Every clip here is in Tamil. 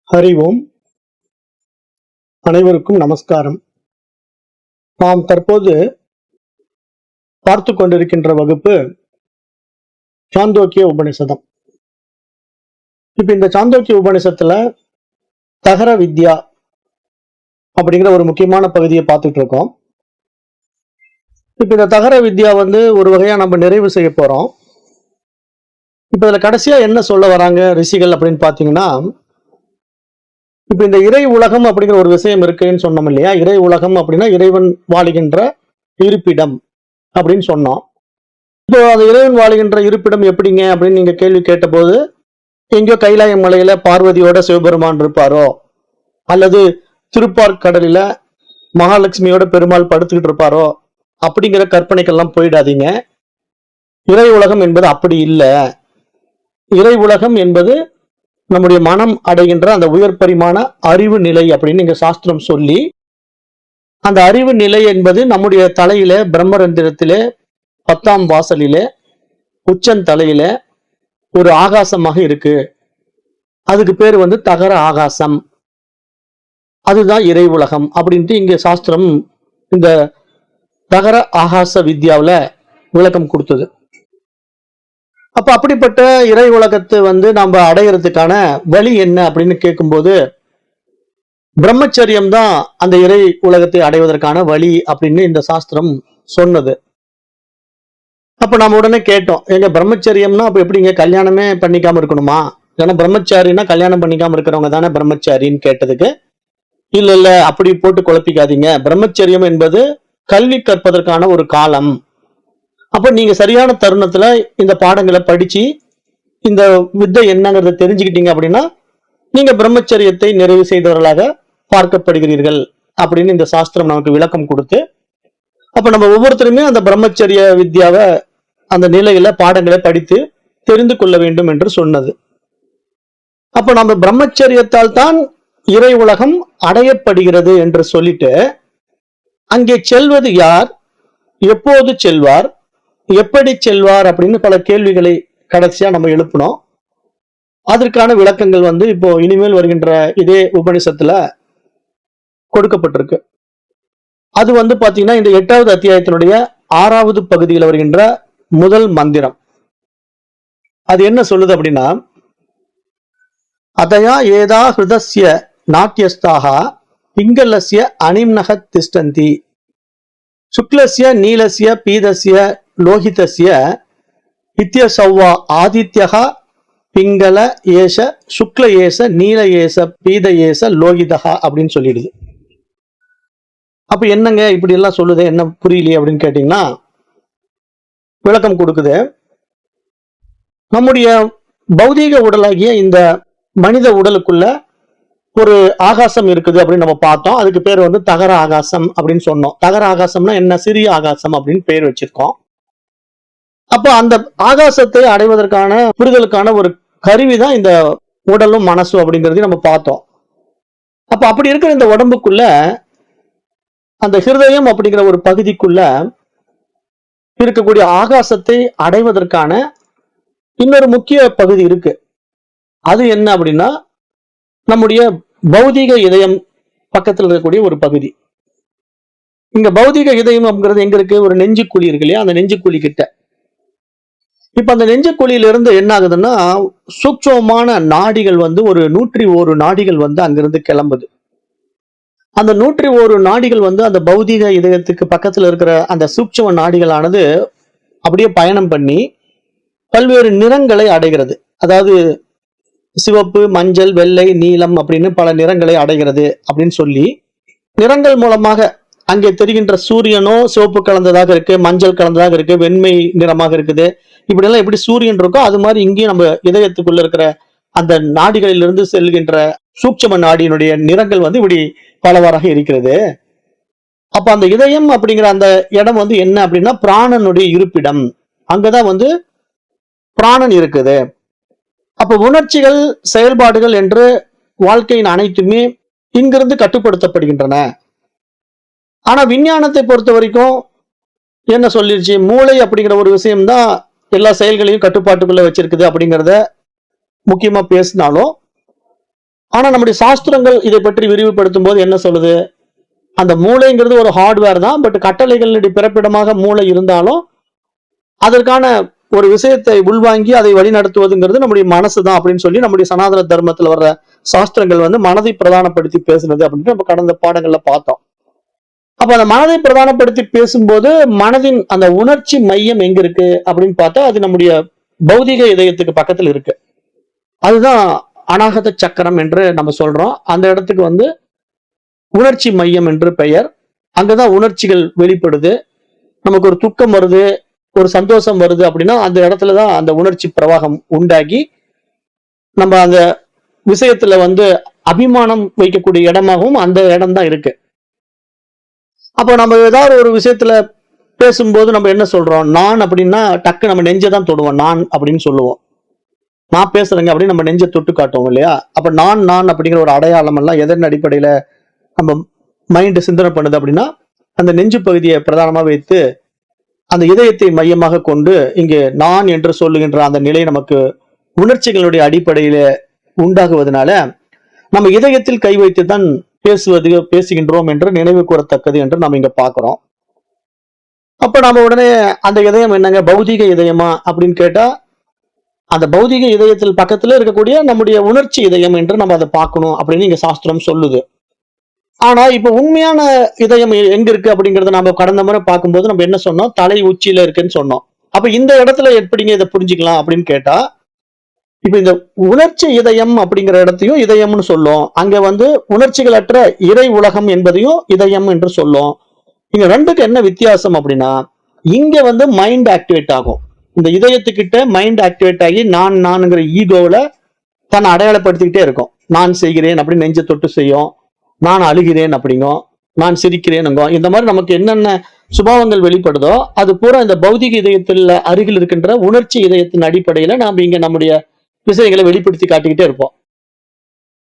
ஹரி ஓம். அனைவருக்கும் நமஸ்காரம். நாம் தற்போது பார்த்து கொண்டிருக்கின்ற வகுப்பு சாந்தோக்கிய உபனிஷதம். இப்ப இந்த சாந்தோக்கிய உபனிஷத்துல தகர வித்யா அப்படிங்கிற ஒரு முக்கியமான பகுதியை பார்த்துட்டு இருக்கோம். இப்ப இந்த தகர வித்யா ஒரு வகையா நம்ம நிறைவு செய்ய போறோம். இப்ப இதுல கடைசியா என்ன சொல்ல வராங்க ரிஷிகள் அப்படின்னு பாத்தீங்கன்னா, இப்ப இந்த இறை உலகம் அப்படிங்கிற ஒரு விஷயம் இருக்குன்னு சொன்னோம் இல்லையா? இறை உலகம் அப்படின்னா இறைவன் வாழுகின்ற இருப்பிடம் அப்படின்னு சொன்னோம். இப்போ அந்த இறைவன் வாழுகின்ற இருப்பிடம் எப்படிங்க அப்படின்னு நீங்க கேள்வி கேட்டபோது, எங்கேயோ கைலாய மலையில பார்வதியோட சிவபெருமான் இருப்பாரோ, அல்லது திருப்பார்கடலில மகாலட்சுமியோட பெருமாள் படுத்துக்கிட்டு இருப்பாரோ அப்படிங்கிற கற்பனைக்கெல்லாம் போயிடாதீங்க. இறை உலகம் என்பது அப்படி இல்லை. இறை உலகம் என்பது நம்முடைய மனம் அடைகின்ற அந்த உயர் பரிமாண அறிவு நிலை அப்படின்னு நீங்க சாஸ்திரம் சொல்லி, அந்த அறிவு நிலை என்பது நம்முடைய தலையில பிரம்மரந்திரத்திலே 10ஆம் வாசலிலே உச்சந்தலையில ஒரு ஆகாசமாக இருக்கு. அதுக்கு பேர் தகர ஆகாசம். அதுதான் இறை உலகம் அப்படின்ட்டு இங்க சாஸ்திரம் இந்த தகர ஆகாச வித்யாவில விளக்கம் கொடுத்தது. அப்ப அப்படிப்பட்ட இறை உலகத்தை நம்ம அடையிறதுக்கான வழி என்ன அப்படின்னு கேட்கும்போது, பிரம்மச்சரியம் தான் அந்த இறை உலகத்தை அடைவதற்கான வழி அப்படின்னு இந்த சாஸ்திரம் சொன்னது. அப்ப நம்ம உடனே கேட்டோம், எங்க பிரம்மச்சரியம்னா அப்ப எப்படிங்க கல்யாணமே பண்ணிக்காம இருக்கணுமா? ஏன்னா பிரம்மச்சாரின்னா கல்யாணம் பண்ணிக்காம இருக்கிறவங்க தானே பிரம்மச்சாரின்னு கேட்டதுக்கு, இல்ல இல்ல அப்படி போட்டு குழப்பிக்காதீங்க. பிரம்மச்சரியம் என்பது கல்வி கற்பதற்கான ஒரு காலம். அப்ப நீங்க சரியான தருணத்துல இந்த பாடங்களை படிச்சு இந்த வித்தை என்னங்கிறத தெரிஞ்சுக்கிட்டீங்க அப்படின்னா நீங்க பிரம்மச்சரியத்தை நிறைவு செய்தவர்களாக பார்க்கப்படுகிறீர்கள் அப்படின்னு இந்த சாஸ்திரம் நமக்கு விளக்கம் கொடுத்து, அப்ப நம்ம ஒவ்வொருத்தருமே அந்த பிரம்மச்சரிய வித்யாவை அந்த நிலையில பாடங்களை படித்து தெரிந்து கொள்ள வேண்டும் என்று சொன்னது. அப்ப நம்ம பிரம்மச்சரியத்தால் தான் இறை உலகம் அடையப்படுகிறது என்று சொல்லிட்டு, அங்கே செல்வது யார், எப்போது செல்வார், எப்படி செல்வார் அப்படின்னு பல கேள்விகளை கடைசியா நம்ம எழுப்பணும். அதற்கான விளக்கங்கள் இப்போ இனிமேல் வருகின்ற இதே உபனிஷத்துல கொடுக்கப்பட்டிருக்கு. அது பாத்தீங்கன்னா இந்த 8வது அத்தியாயத்தினுடைய 6வது பகுதியில் வருகின்ற முதல் மந்திரம். அது என்ன சொல்லுது அப்படின்னா, அதயா ஏதா ஹிருதஸ்ய நாட்டியஸ்தாக பிங்களஸ்ய அனிம்னக திஷ்டந்தி சுக்லஸ்ய நீலஸ்ய பீதஸ்ய லோகிதஸ்ய இத்யசௌவா ஆதித்யஹ பிங்கள ஏச சுக்ல ஏச நீல ஏச பீத ஏச லோகிதஹா அப்படின்னு சொல்லிடுது. அப்ப என்னங்க இப்படி எல்லாம் சொல்லுது, என்ன புரியலையே அப்படின்னு கேட்டீங்கன்னா விளக்கம் கொடுக்குது. நம்முடைய பௌதீக உடலாகிய இந்த மனித உடலுக்குள்ள ஒரு ஆகாசம் இருக்குது அப்படின்னு நம்ம பார்த்தோம். அதுக்கு பேர் தகர ஆகாசம் அப்படின்னு சொன்னோம். தகர ஆகாசம்னா என்ன? சிறிய ஆகாசம் அப்படின்னு பேர் வச்சிருக்கோம். அப்ப அந்த ஆகாசத்தை அடைவதற்கான புரிதலுக்கான ஒரு கருவிதான் இந்த உடலும் மனசும் அப்படிங்கிறதையும் நம்ம பார்த்தோம். அப்ப அப்படி இருக்கிற இந்த உடம்புக்குள்ள அந்த ஹிருதயம் அப்படிங்கிற ஒரு பகுதிக்குள்ள இருக்கக்கூடிய ஆகாசத்தை அடைவதற்கான இன்னொரு முக்கிய பகுதி இருக்கு. அது என்ன அப்படின்னா, நம்முடைய பௌதீக இதயம் பக்கத்தில் இருக்கக்கூடிய ஒரு பகுதி. இங்க பௌதீக இதயம் அப்படிங்கிறது எங்க இருக்கு? ஒரு நெஞ்சு குழி இருக்கு இல்லையா? அந்த நெஞ்சு குழி கிட்ட. இப்ப அந்த நெஞ்சு குழியில இருந்து என்ன ஆகுதுன்னா, சூட்சமான நாடிகள் ஒரு 101 நாடிகள் அங்கிருந்து கிளம்புது. அந்த 101 நாடிகள் அந்த பௌதீக இதயத்துக்கு பக்கத்துல இருக்கிற அந்த சூட்சம நாடிகளானது அப்படியே பயணம் பண்ணி பல்வேறு நிறங்களை அடைகிறது. அதாவது சிவப்பு, மஞ்சள், வெள்ளை, நீலம் அப்படின்னு பல நிறங்களை அடைகிறது அப்படின்னு சொல்லி, நிறங்கள் மூலமாக அங்கே தெரிகின்ற சூரியனோ சிவப்பு கலந்ததாக இருக்கு, மஞ்சள் கலந்ததாக இருக்கு, வெண்மை நிறமாக இருக்குது. இப்படி எல்லாம் எப்படி சூரியன் இருக்கோ அது மாதிரி இங்கேயும் நம்ம இதயத்துக்குள்ள இருக்கிற அந்த நாடிகளிலிருந்து செல்கின்ற சூட்சம நாடியினுடைய நிறங்கள் இப்படி பலவாறாக இருக்கிறது. அப்ப அந்த இதயம் அப்படிங்கிற அந்த இடம் என்ன அப்படின்னா பிராணனுடைய இருப்பிடம். அங்கதான் பிராணன் இருக்குது. அப்ப உணர்ச்சிகள், செயல்பாடுகள் என்று வாழ்க்கையின் அனைத்துமே இங்கிருந்து கட்டுப்படுத்தப்படுகின்றன. ஆனா விஞ்ஞானத்தை பொறுத்த வரைக்கும் என்ன சொல்லிருச்சு? மூளை அப்படிங்கிற ஒரு விஷயம்தான் எல்லா செயல்களையும் கட்டுப்பாட்டுக்குள்ள வச்சிருக்குது அப்படிங்கிறத முக்கியமா பேசினாலும், ஆனா நம்முடைய சாஸ்திரங்கள் இதை பற்றி விரிவுபடுத்தும் போது என்ன சொல்லுது? அந்த மூளைங்கிறது ஒரு ஹார்ட்வேர் தான். பட் கட்டளைகளுடைய பிறப்பிடமாக மூளை இருந்தாலும் அதற்கான ஒரு விஷயத்தை உள்வாங்கி அதை வழிநடத்துவதுங்கிறது நம்முடைய மனசு தான் அப்படின்னு சொல்லி நம்முடைய சனாதன தர்மத்துல வர்ற சாஸ்திரங்கள் வந்து மனதை பிரதானப்படுத்தி பேசுனது அப்படின்னு நம்ம கடந்த பாடங்கள்ல பார்த்தோம். அப்ப அந்த மனதை பிரதானப்படுத்தி பேசும்போது மனதின் அந்த உணர்ச்சி மையம் எங்க இருக்கு அப்படின்னு பார்த்தா அது நம்முடைய பௌதிக இதயத்துக்கு பக்கத்துல இருக்கு. அதுதான் அநாகத சக்கரம் என்று நம்ம சொல்றோம். அந்த இடத்துக்கு வந்து உணர்ச்சி மையம் என்று பெயர். அங்கதான் உணர்ச்சிகள் வெளிப்படுது. நமக்கு ஒரு துக்கம் வருது, ஒரு சந்தோஷம் வருது அப்படின்னா அந்த இடத்துலதான் அந்த உணர்ச்சி பிரவாகம் உண்டாகி நம்ம அந்த விஷயத்துல வந்து அபிமானம் வைக்கக்கூடிய இடமாகவும் அந்த இடம் தான் இருக்கு. அப்போ நம்ம ஏதாவது ஒரு விஷயத்துல பேசும்போது நம்ம என்ன சொல்றோம்? நான் அப்படின்னா டக்கு நம்ம நெஞ்சை தான் தொடுவோம். நான் அப்படின்னு சொல்லுவோம். நான் பேசுறேங்க அப்படின்னு நம்ம நெஞ்சை தொட்டு காட்டுவோம் இல்லையா? அப்ப நான் நான் அப்படிங்கிற ஒரு அடையாளம் எல்லாம் எதன் அடிப்படையில நம்ம மைண்ட் சிந்தனை பண்ணுது அப்படின்னா அந்த நெஞ்சு பகுதியை பிரதானமா வைத்து அந்த இதயத்தை மையமாக கொண்டு இங்கு நான் என்று சொல்லுகின்ற அந்த நிலை நமக்கு உணர்ச்சிகளுடைய அடிப்படையில உண்டாகுவதனால நம்ம இதயத்தில் கை வைத்து தான் பேசுகின்றோம் என்று நினைவு கூறத்தக்கது என்று நாம் இங்க பாக்குறோம். அப்ப நம்ம உடனே அந்த இதயம் என்னங்க பௌதிக இதயமா அப்படின்னு கேட்டா அந்த பௌதிக இதயத்தில் பக்கத்துல இருக்கக்கூடிய நம்முடைய உணர்ச்சி இதயம் என்று நம்ம அதை பார்க்கணும் அப்படின்னு இங்க சாஸ்திரம் சொல்லுது. ஆனா இப்ப உண்மையான இதயம் எங்க இருக்கு அப்படிங்கறத நம்ம கடந்த முறை பார்க்கும்போது நம்ம என்ன சொன்னோம்? தலை உச்சியில இருக்குன்னு சொன்னோம். அப்ப இந்த இடத்துல எப்படிங்க இதை புரிஞ்சுக்கலாம் அப்படின்னு கேட்டா இப்ப இந்த உணர்ச்சி இதயம் அப்படிங்கிற இடத்தையும் இதயம்னு சொல்லும். அங்க வந்து உணர்ச்சிகளற்ற இறை உலகம் என்பதையும் இதயம் என்று சொல்லும். இங்க ரெண்டுக்கு என்ன வித்தியாசம் அப்படின்னா இங்க வந்து மைண்ட் ஆக்டிவேட் ஆகும். இந்த இதயத்துக்கிட்ட மைண்ட் ஆக்டிவேட் ஆகி நான் நான்ங்கிற ஈகோல தன்னை அடையாளப்படுத்திக்கிட்டே இருக்கும். நான் செய்கிறேன் அப்படின்னு நெஞ்ச தொட்டு செய்யும். நான் அழுகிறேன் அப்படிங்கும், நான் சிரிக்கிறேனுங்கும். இந்த மாதிரி நமக்கு என்னென்ன சுபாவங்கள் வெளிப்படுதோ அது பூரா இந்த பௌதிக இதயத்தில் அருகில் இருக்கின்ற உணர்ச்சி இதயத்தின் அடிப்படையில நாம் இங்க நம்முடைய விஷயங்களை வெளிப்படுத்தி காட்டிக்கிட்டே இருப்போம்.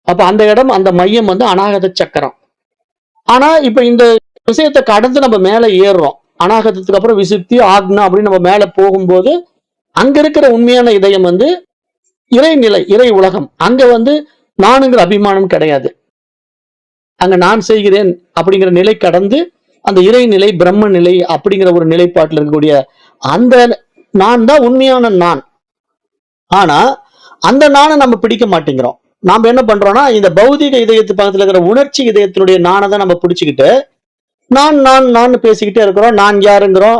அப்ப அந்த இடம் அந்த மையம் வந்து அநாகத சக்கரம். ஆனா இப்ப இந்த விஷயத்தை கடந்து நம்ம மேல ஏறுறோம். அநாகதத்துக்கு அப்புறம் விசுப்தி ஆக்னா அப்படின்னு நம்ம மேல போகும்போது அங்க இருக்கிற உண்மையான இதயம் வந்து இறைநிலை, இறை உலகம். அங்க வந்து நானுங்கிற அபிமானம் கிடையாது. அங்க நான் செய்கிறேன் அப்படிங்கிற நிலை கடந்து அந்த இறைநிலை பிரம்ம நிலை அப்படிங்கிற ஒரு நிலைப்பாட்டில் இருக்கக்கூடிய அந்த நான் தான் உண்மையான நான். ஆனா அந்த நானை நம்ம பிடிக்க மாட்டேங்கிறோம். நாம என்ன பண்றோம்னா இந்த பௌதிக இதயத்து பக்கத்துல இருக்கிற உணர்ச்சி இதயத்தினுடைய நானை தான் நம்ம பிடிச்சுக்கிட்டு நான் நான் நான் பேசிக்கிட்டே இருக்கிறோம். நான் யாருங்கிறோம்,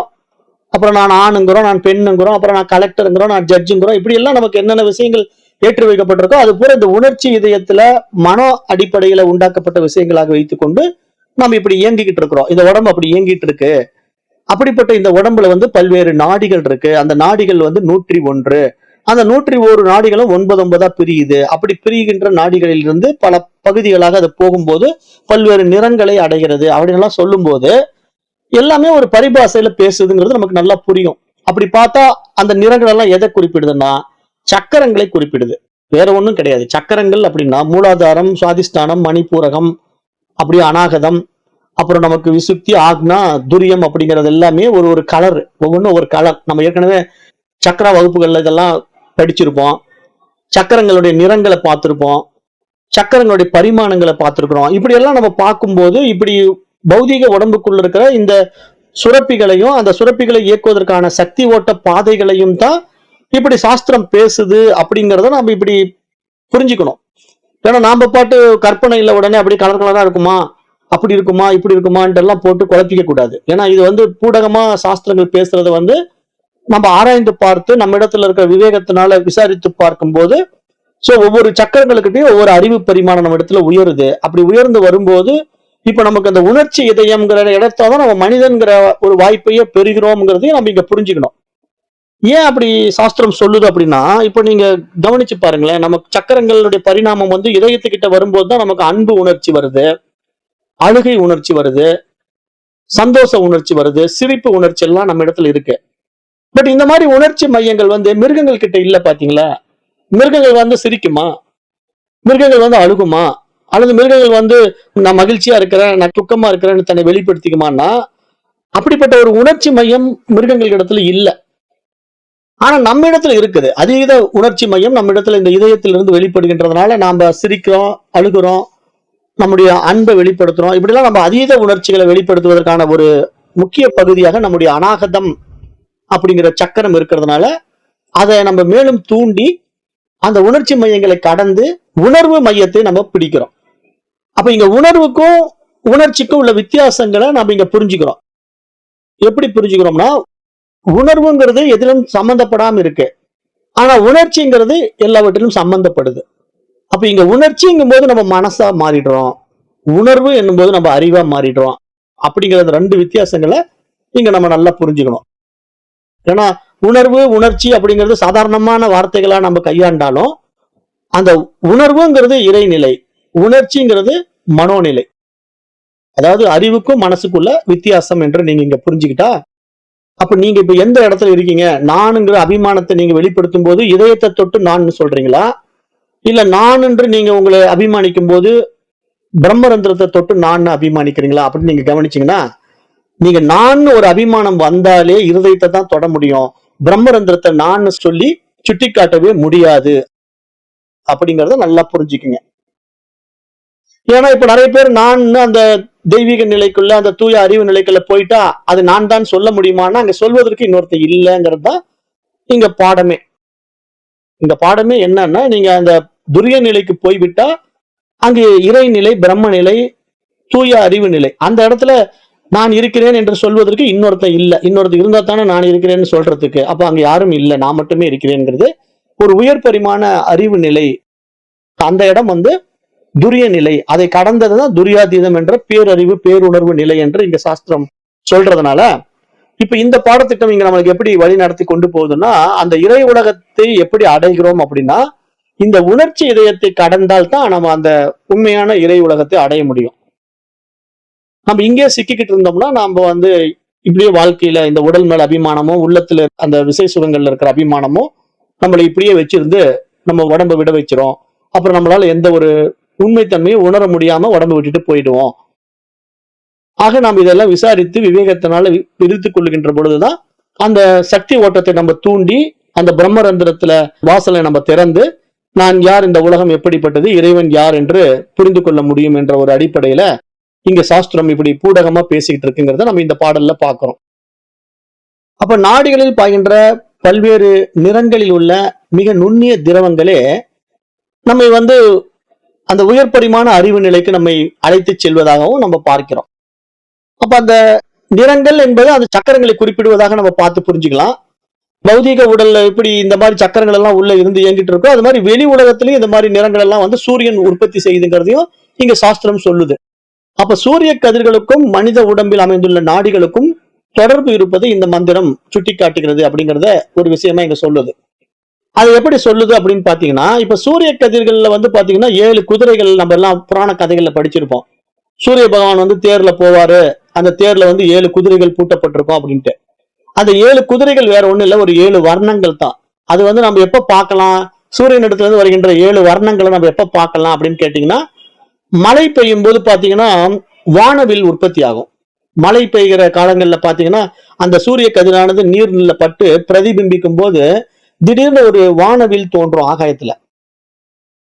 அப்புறம் நான் ஆணுங்கிறோம், நான் பெண்ணுங்கிறோம், அப்புறம் நான் கலெக்டருங்கிறோம், நான் ஜட்ஜுங்கிறோம். இப்படி எல்லாம் நமக்கு என்னென்ன விஷயங்கள் ஏற்றி வைக்கப்பட்டிருக்கோ அது பூரா இந்த உணர்ச்சி இதயத்துல மனோ அடிப்படையில உண்டாக்கப்பட்ட விஷயங்களாக வைத்துக்கொண்டு நம்ம இப்படி இயங்கிக்கிட்டு இருக்கிறோம். இந்த உடம்பு அப்படி இயங்கிட்டு இருக்கு. அப்படிப்பட்ட இந்த உடம்புல வந்து பல்வேறு நாடிகள் இருக்கு. அந்த நாடிகள் வந்து 101. அந்த 101 நாடிகளும் 9 பிரியுது. அப்படி பிரிகின்ற நாடிகளில் இருந்து பல பகுதிகளாக அது போகும்போது பல்வேறு நிறங்களை அடைகிறது அப்படின்லாம் சொல்லும் போது எல்லாமே ஒரு பரிபாஷையில பேசுதுங்கிறது நமக்கு நல்லா புரியும். அப்படி பார்த்தா அந்த நிறங்கள் எல்லாம் எதை குறிப்பிடுதுன்னா சக்கரங்களை குறிப்பிடுது. வேற ஒண்ணும் கிடையாது. சக்கரங்கள் அப்படின்னா மூலாதாரம், சுவாதிஷ்டானம், மணிப்பூரகம், அப்படியே அநாகதம், அப்புறம் நமக்கு விசுப்தி, ஆக்னா, துரியம் அப்படிங்கிறது எல்லாமே ஒரு ஒரு கலர். ஒவ்வொன்றும் ஒரு கலர். நம்ம ஏற்கனவே சக்கர வகுப்புகள்ல இதெல்லாம் படிச்சிருப்போம். சக்கரங்களுடைய நிறங்களை பார்த்திருப்போம். சக்கரங்களுடைய பரிமாணங்களை பார்த்திருக்கிறோம். இப்படி எல்லாம் நம்ம பார்க்கும்போது இப்படி பௌதிக உடம்புக்குள்ள இருக்கிற இந்த சுரப்பிகளையும் அந்த சுரப்பிகளை இயக்குவதற்கான சக்தி ஓட்ட பாதைகளையும் தான் இப்படி சாஸ்திரம் பேசுது அப்படிங்கிறத நம்ம இப்படி புரிஞ்சுக்கணும். ஏன்னா நாம பாட்டு கற்பனை இல்லை உடனே அப்படி கலர் கலரா இருக்குமா, அப்படி இருக்குமா, இப்படி இருக்குமான்ட்டு எல்லாம் போட்டு குழப்பிக்க கூடாது. ஏன்னா இது வந்து பூடகமா சாஸ்திரங்கள் பேசுறது வந்து நம்ம ஆராய்ந்து பார்த்து நம்ம இடத்துல இருக்கிற விவேகத்தினால விசாரித்து பார்க்கும்போது ஒவ்வொரு சக்கரங்களுக்கிட்டையும் ஒவ்வொரு அறிவு பரிமாணம் நம்ம இடத்துல உயருது. அப்படி உயர்ந்து வரும்போது இப்ப நமக்கு அந்த உணர்ச்சி இதயம்ங்கிற இடத்தான் நம்ம மனிதன்கிற ஒரு வாய்ப்பையே பெறுகிறோம்ங்கிறதையும் நம்ம இங்க புரிஞ்சுக்கணும். ஏன் அப்படி சாஸ்திரம் சொல்லுது அப்படின்னா இப்ப நீங்க கவனிச்சு பாருங்களேன். நமக்கு சக்கரங்களுடைய பரிணாமம் வந்து இதயத்துக்கிட்ட வரும்போது தான் நமக்கு அன்பு உணர்ச்சி வருது, அழுகை உணர்ச்சி வருது, சந்தோஷ உணர்ச்சி வருது, சிரிப்பு உணர்ச்சி எல்லாம் நம்ம இடத்துல இருக்கு. பட் இந்த மாதிரி உணர்ச்சி மையங்கள் வந்து மிருகங்கள் கிட்ட இல்ல. பாத்தீங்களா? மிருகங்கள் வந்து சிரிக்குமா, மிருகங்கள் வந்து அழுகுமா, அல்லது மிருகங்கள் வந்து நான் மகிழ்ச்சியா இருக்கிறேன், நான் துக்கமா இருக்கிறேன்னு தன்னை வெளிப்படுத்திக்குமான்னா அப்படிப்பட்ட ஒரு உணர்ச்சி மையம் மிருகங்கள் இடத்துல இல்ல. ஆனா நம்ம இடத்துல இருக்குது அதீத உணர்ச்சி மையம், நம்ம இடத்துல இந்த இதயத்திலிருந்து வெளிப்படுகின்றதுனால நாம சிரிக்கிறோம், அழுகிறோம், நம்முடைய அன்பை வெளிப்படுத்துறோம். இப்படிலாம் நம்ம அதீத உணர்ச்சிகளை வெளிப்படுத்துவதற்கான ஒரு முக்கிய பகுதியாக நம்முடைய அநாகதம் அப்படிங்கிற சக்கரம் இருக்கிறதுனால அதை நம்ம மேலும் தூண்டி அந்த உணர்ச்சி மையங்களை கடந்து உணர்வு மையத்தை நம்ம பிடிக்கிறோம். அப்ப இங்க உணர்வுக்கும் உணர்ச்சிக்கும் உள்ள வித்தியாசங்களை நம்ம இங்க புரிஞ்சுக்கிறோம். எப்படி புரிஞ்சுக்கிறோம்னா, உணர்வுங்கிறது எதிலும் சம்பந்தப்படாம இருக்கு, ஆனா உணர்ச்சிங்கிறது எல்லாவற்றிலும் சம்பந்தப்படுது. அப்ப இங்க உணர்ச்சிங்கும் போது நம்ம மனசா மாறிடுறோம், உணர்வு என்னும் போது நம்ம அறிவா மாறிடுறோம். அப்படிங்கிற ரெண்டு வித்தியாசங்களை இங்க நம்ம நல்லா புரிஞ்சுக்கணும். ஏன்னா உணர்வு உணர்ச்சி அப்படிங்கிறது சாதாரணமான வார்த்தைகளா நம்ம கையாண்டாலும் அந்த உணர்வுங்கிறது இறைநிலை, உணர்ச்சிங்கிறது மனோநிலை. அதாவது அறிவுக்கும் மனசுக்குள்ள வித்தியாசம் என்று நீங்க இங்க புரிஞ்சுக்கிட்டா, அப்ப நீங்க இப்ப எந்த இடத்துல இருக்கீங்க? நானுங்கிற அபிமானத்தை நீங்க வெளிப்படுத்தும் போது இதயத்தை தொட்டு நான் சொல்றீங்களா, இல்ல நான் என்று நீங்க உங்களை அபிமானிக்கும் போது பிரம்மரந்திரத்தை தொட்டு நான் அபிமானிக்கிறீங்களா அப்படின்னு நீங்க கவனிச்சீங்கன்னா, நீங்க நான் ஒரு அபிமானம் வந்தாலே இருதயத்தை தான் தொட முடியும், பிரம்மரந்திரத்தை நான் சொல்லி சுட்டி காட்டவே முடியாது அப்படிங்கறத நல்லா புரிஞ்சுக்குங்க. ஏன்னா இப்ப நிறைய பேர் நான் அந்த தெய்வீக நிலைக்குள்ள அந்த தூய அறிவு நிலைக்குள்ள போயிட்டா அது நான் தான் சொல்ல முடியுமான்னா அங்க சொல்வதற்கு இன்னொருத்தர் இல்லைங்கிறது தான் இங்க பாடமே. இங்க பாடமே என்னன்னா, நீங்க அந்த துரிய நிலைக்கு போய்விட்டா அங்கு இறைநிலை, பிரம்ம நிலை, தூய அறிவு நிலை, அந்த இடத்துல நான் இருக்கிறேன் என்று சொல்வதற்கு இன்னொருத்தர் இல்ல. இன்னொருத்தர் இருந்தா தானே நான் இருக்கிறேன்னு சொல்றதுக்கு. அப்ப அங்க யாரும் இல்லை, நான் மட்டுமே இருக்கிறேங்கிறது ஒரு உயர் பரிமாண அறிவு நிலை. அந்த இடம் துரிய நிலை. அதை கடந்ததுதான் துரியாதீதம் என்ற பேரறிவு பேருணர்வு நிலை என்று இங்க சாஸ்திரம் சொல்றதுனால, இப்ப இந்த பாடத்திட்டம் இங்க நம்மளுக்கு எப்படி வழி நடத்தி கொண்டு போகுதுன்னா, அந்த இறை உலகத்தை எப்படி அடைகிறோம் அப்படின்னா, இந்த உணர்ச்சி இதயத்தை கடந்தால் தான் நம்ம அந்த உண்மையான இறை உலகத்தை அடைய முடியும். நம்ம இங்கே சிக்கிக்கிட்டு இருந்தோம்னா நாம இப்படியே வாழ்க்கையில இந்த உடல் மேல அபிமானமும் உள்ளத்துல அந்த விசை சுகங்கள்ல இருக்கிற அபிமானமும் நம்மளை இப்படியே வச்சிருந்து நம்ம உடம்பை விட வச்சிரும். அப்புறம் நம்மளால எந்த ஒரு உண்மைத்தன்மையை உணர முடியாம உடம்பு விட்டுட்டு போயிடுவோம். ஆக நாம் இதெல்லாம் விசாரித்து விவேகத்தினால பிரித்துக் கொள்ளுகின்ற பொழுதுதான் அந்த சக்தி ஓட்டத்தை நம்ம தூண்டி அந்த பிரம்மரந்திரத்துல வாசலை நம்ம திறந்து நான் யார், இந்த உலகம் எப்படிப்பட்டது, இறைவன் யார் என்று புரிந்து கொள்ள முடியும் என்ற ஒரு அடிப்படையில இங்க சாஸ்திரம் இப்படி பூடகமா பேசிக்கிட்டு இருக்குங்கிறத நம்ம இந்த பாடல்ல பாக்குறோம். அப்ப நாடிகளில் பாய்கின்ற பல்வேறு நிறங்களில் உள்ள மிக நுண்ணிய திரவங்களே நம்மை அந்த உயர் பரிமாண அறிவு நிலைக்கு நம்மை அழைத்து செல்வதாகவும் நம்ம பார்க்கிறோம். அப்ப அந்த நிறங்கள் என்பது அந்த சக்கரங்களை குறிப்பிடுவதாக நம்ம பார்த்து புரிஞ்சுக்கலாம். பௌதீக உடல்ல இப்படி இந்த மாதிரி சக்கரங்கள் எல்லாம் உள்ள இருந்து இயங்கிட்டு இருக்கோம், அது மாதிரி வெளி உலகத்திலயும் இந்த மாதிரி நிறங்கள் எல்லாம் சூரியன் உற்பத்தி செய்யுதுங்கிறதையும் இங்க சாஸ்திரம் சொல்லுது. அப்ப சூரிய கதிர்களுக்கும் மனித உடம்பில் அமைந்துள்ள நாடிகளுக்கும் தொடர்பு இருப்பது இந்த மந்திரம் சுட்டி காட்டுகிறது அப்படிங்கிறத ஒரு விஷயமா இங்க சொல்லுது. அது எப்படி சொல்லுது அப்படின்னு பாத்தீங்கன்னா, இப்ப சூரிய கதிர்கள்ல பாத்தீங்கன்னா 7 குதிரைகள் நம்ம எல்லாம் புராண கதைகள்ல படிச்சிருப்போம். சூரிய பகவான் தேர்ல போவாரு, அந்த தேர்ல 7 குதிரைகள் பூட்டப்பட்டிருக்கும் அப்படின்ட்டு. அந்த 7 குதிரைகள் வேற ஒண்ணு இல்ல, ஒரு 7 வர்ணங்கள் தான். அது நம்ம எப்ப பார்க்கலாம், சூரியன் இடத்துல இருந்து வருகின்ற 7 வர்ணங்களை நம்ம எப்ப பார்க்கலாம் அப்படின்னு கேட்டீங்கன்னா, மழை பெய்யும் போது பாத்தீங்கன்னா வானவில் உற்பத்தி ஆகும். மழை பெய்கிற காலங்கள்ல பாத்தீங்கன்னா அந்த சூரிய கதிரானது நீர்ல பட்டு பிரதிபிம்பிக்கும் போது திடீர்னு ஒரு வானவில் தோன்றும் ஆகாயத்துல.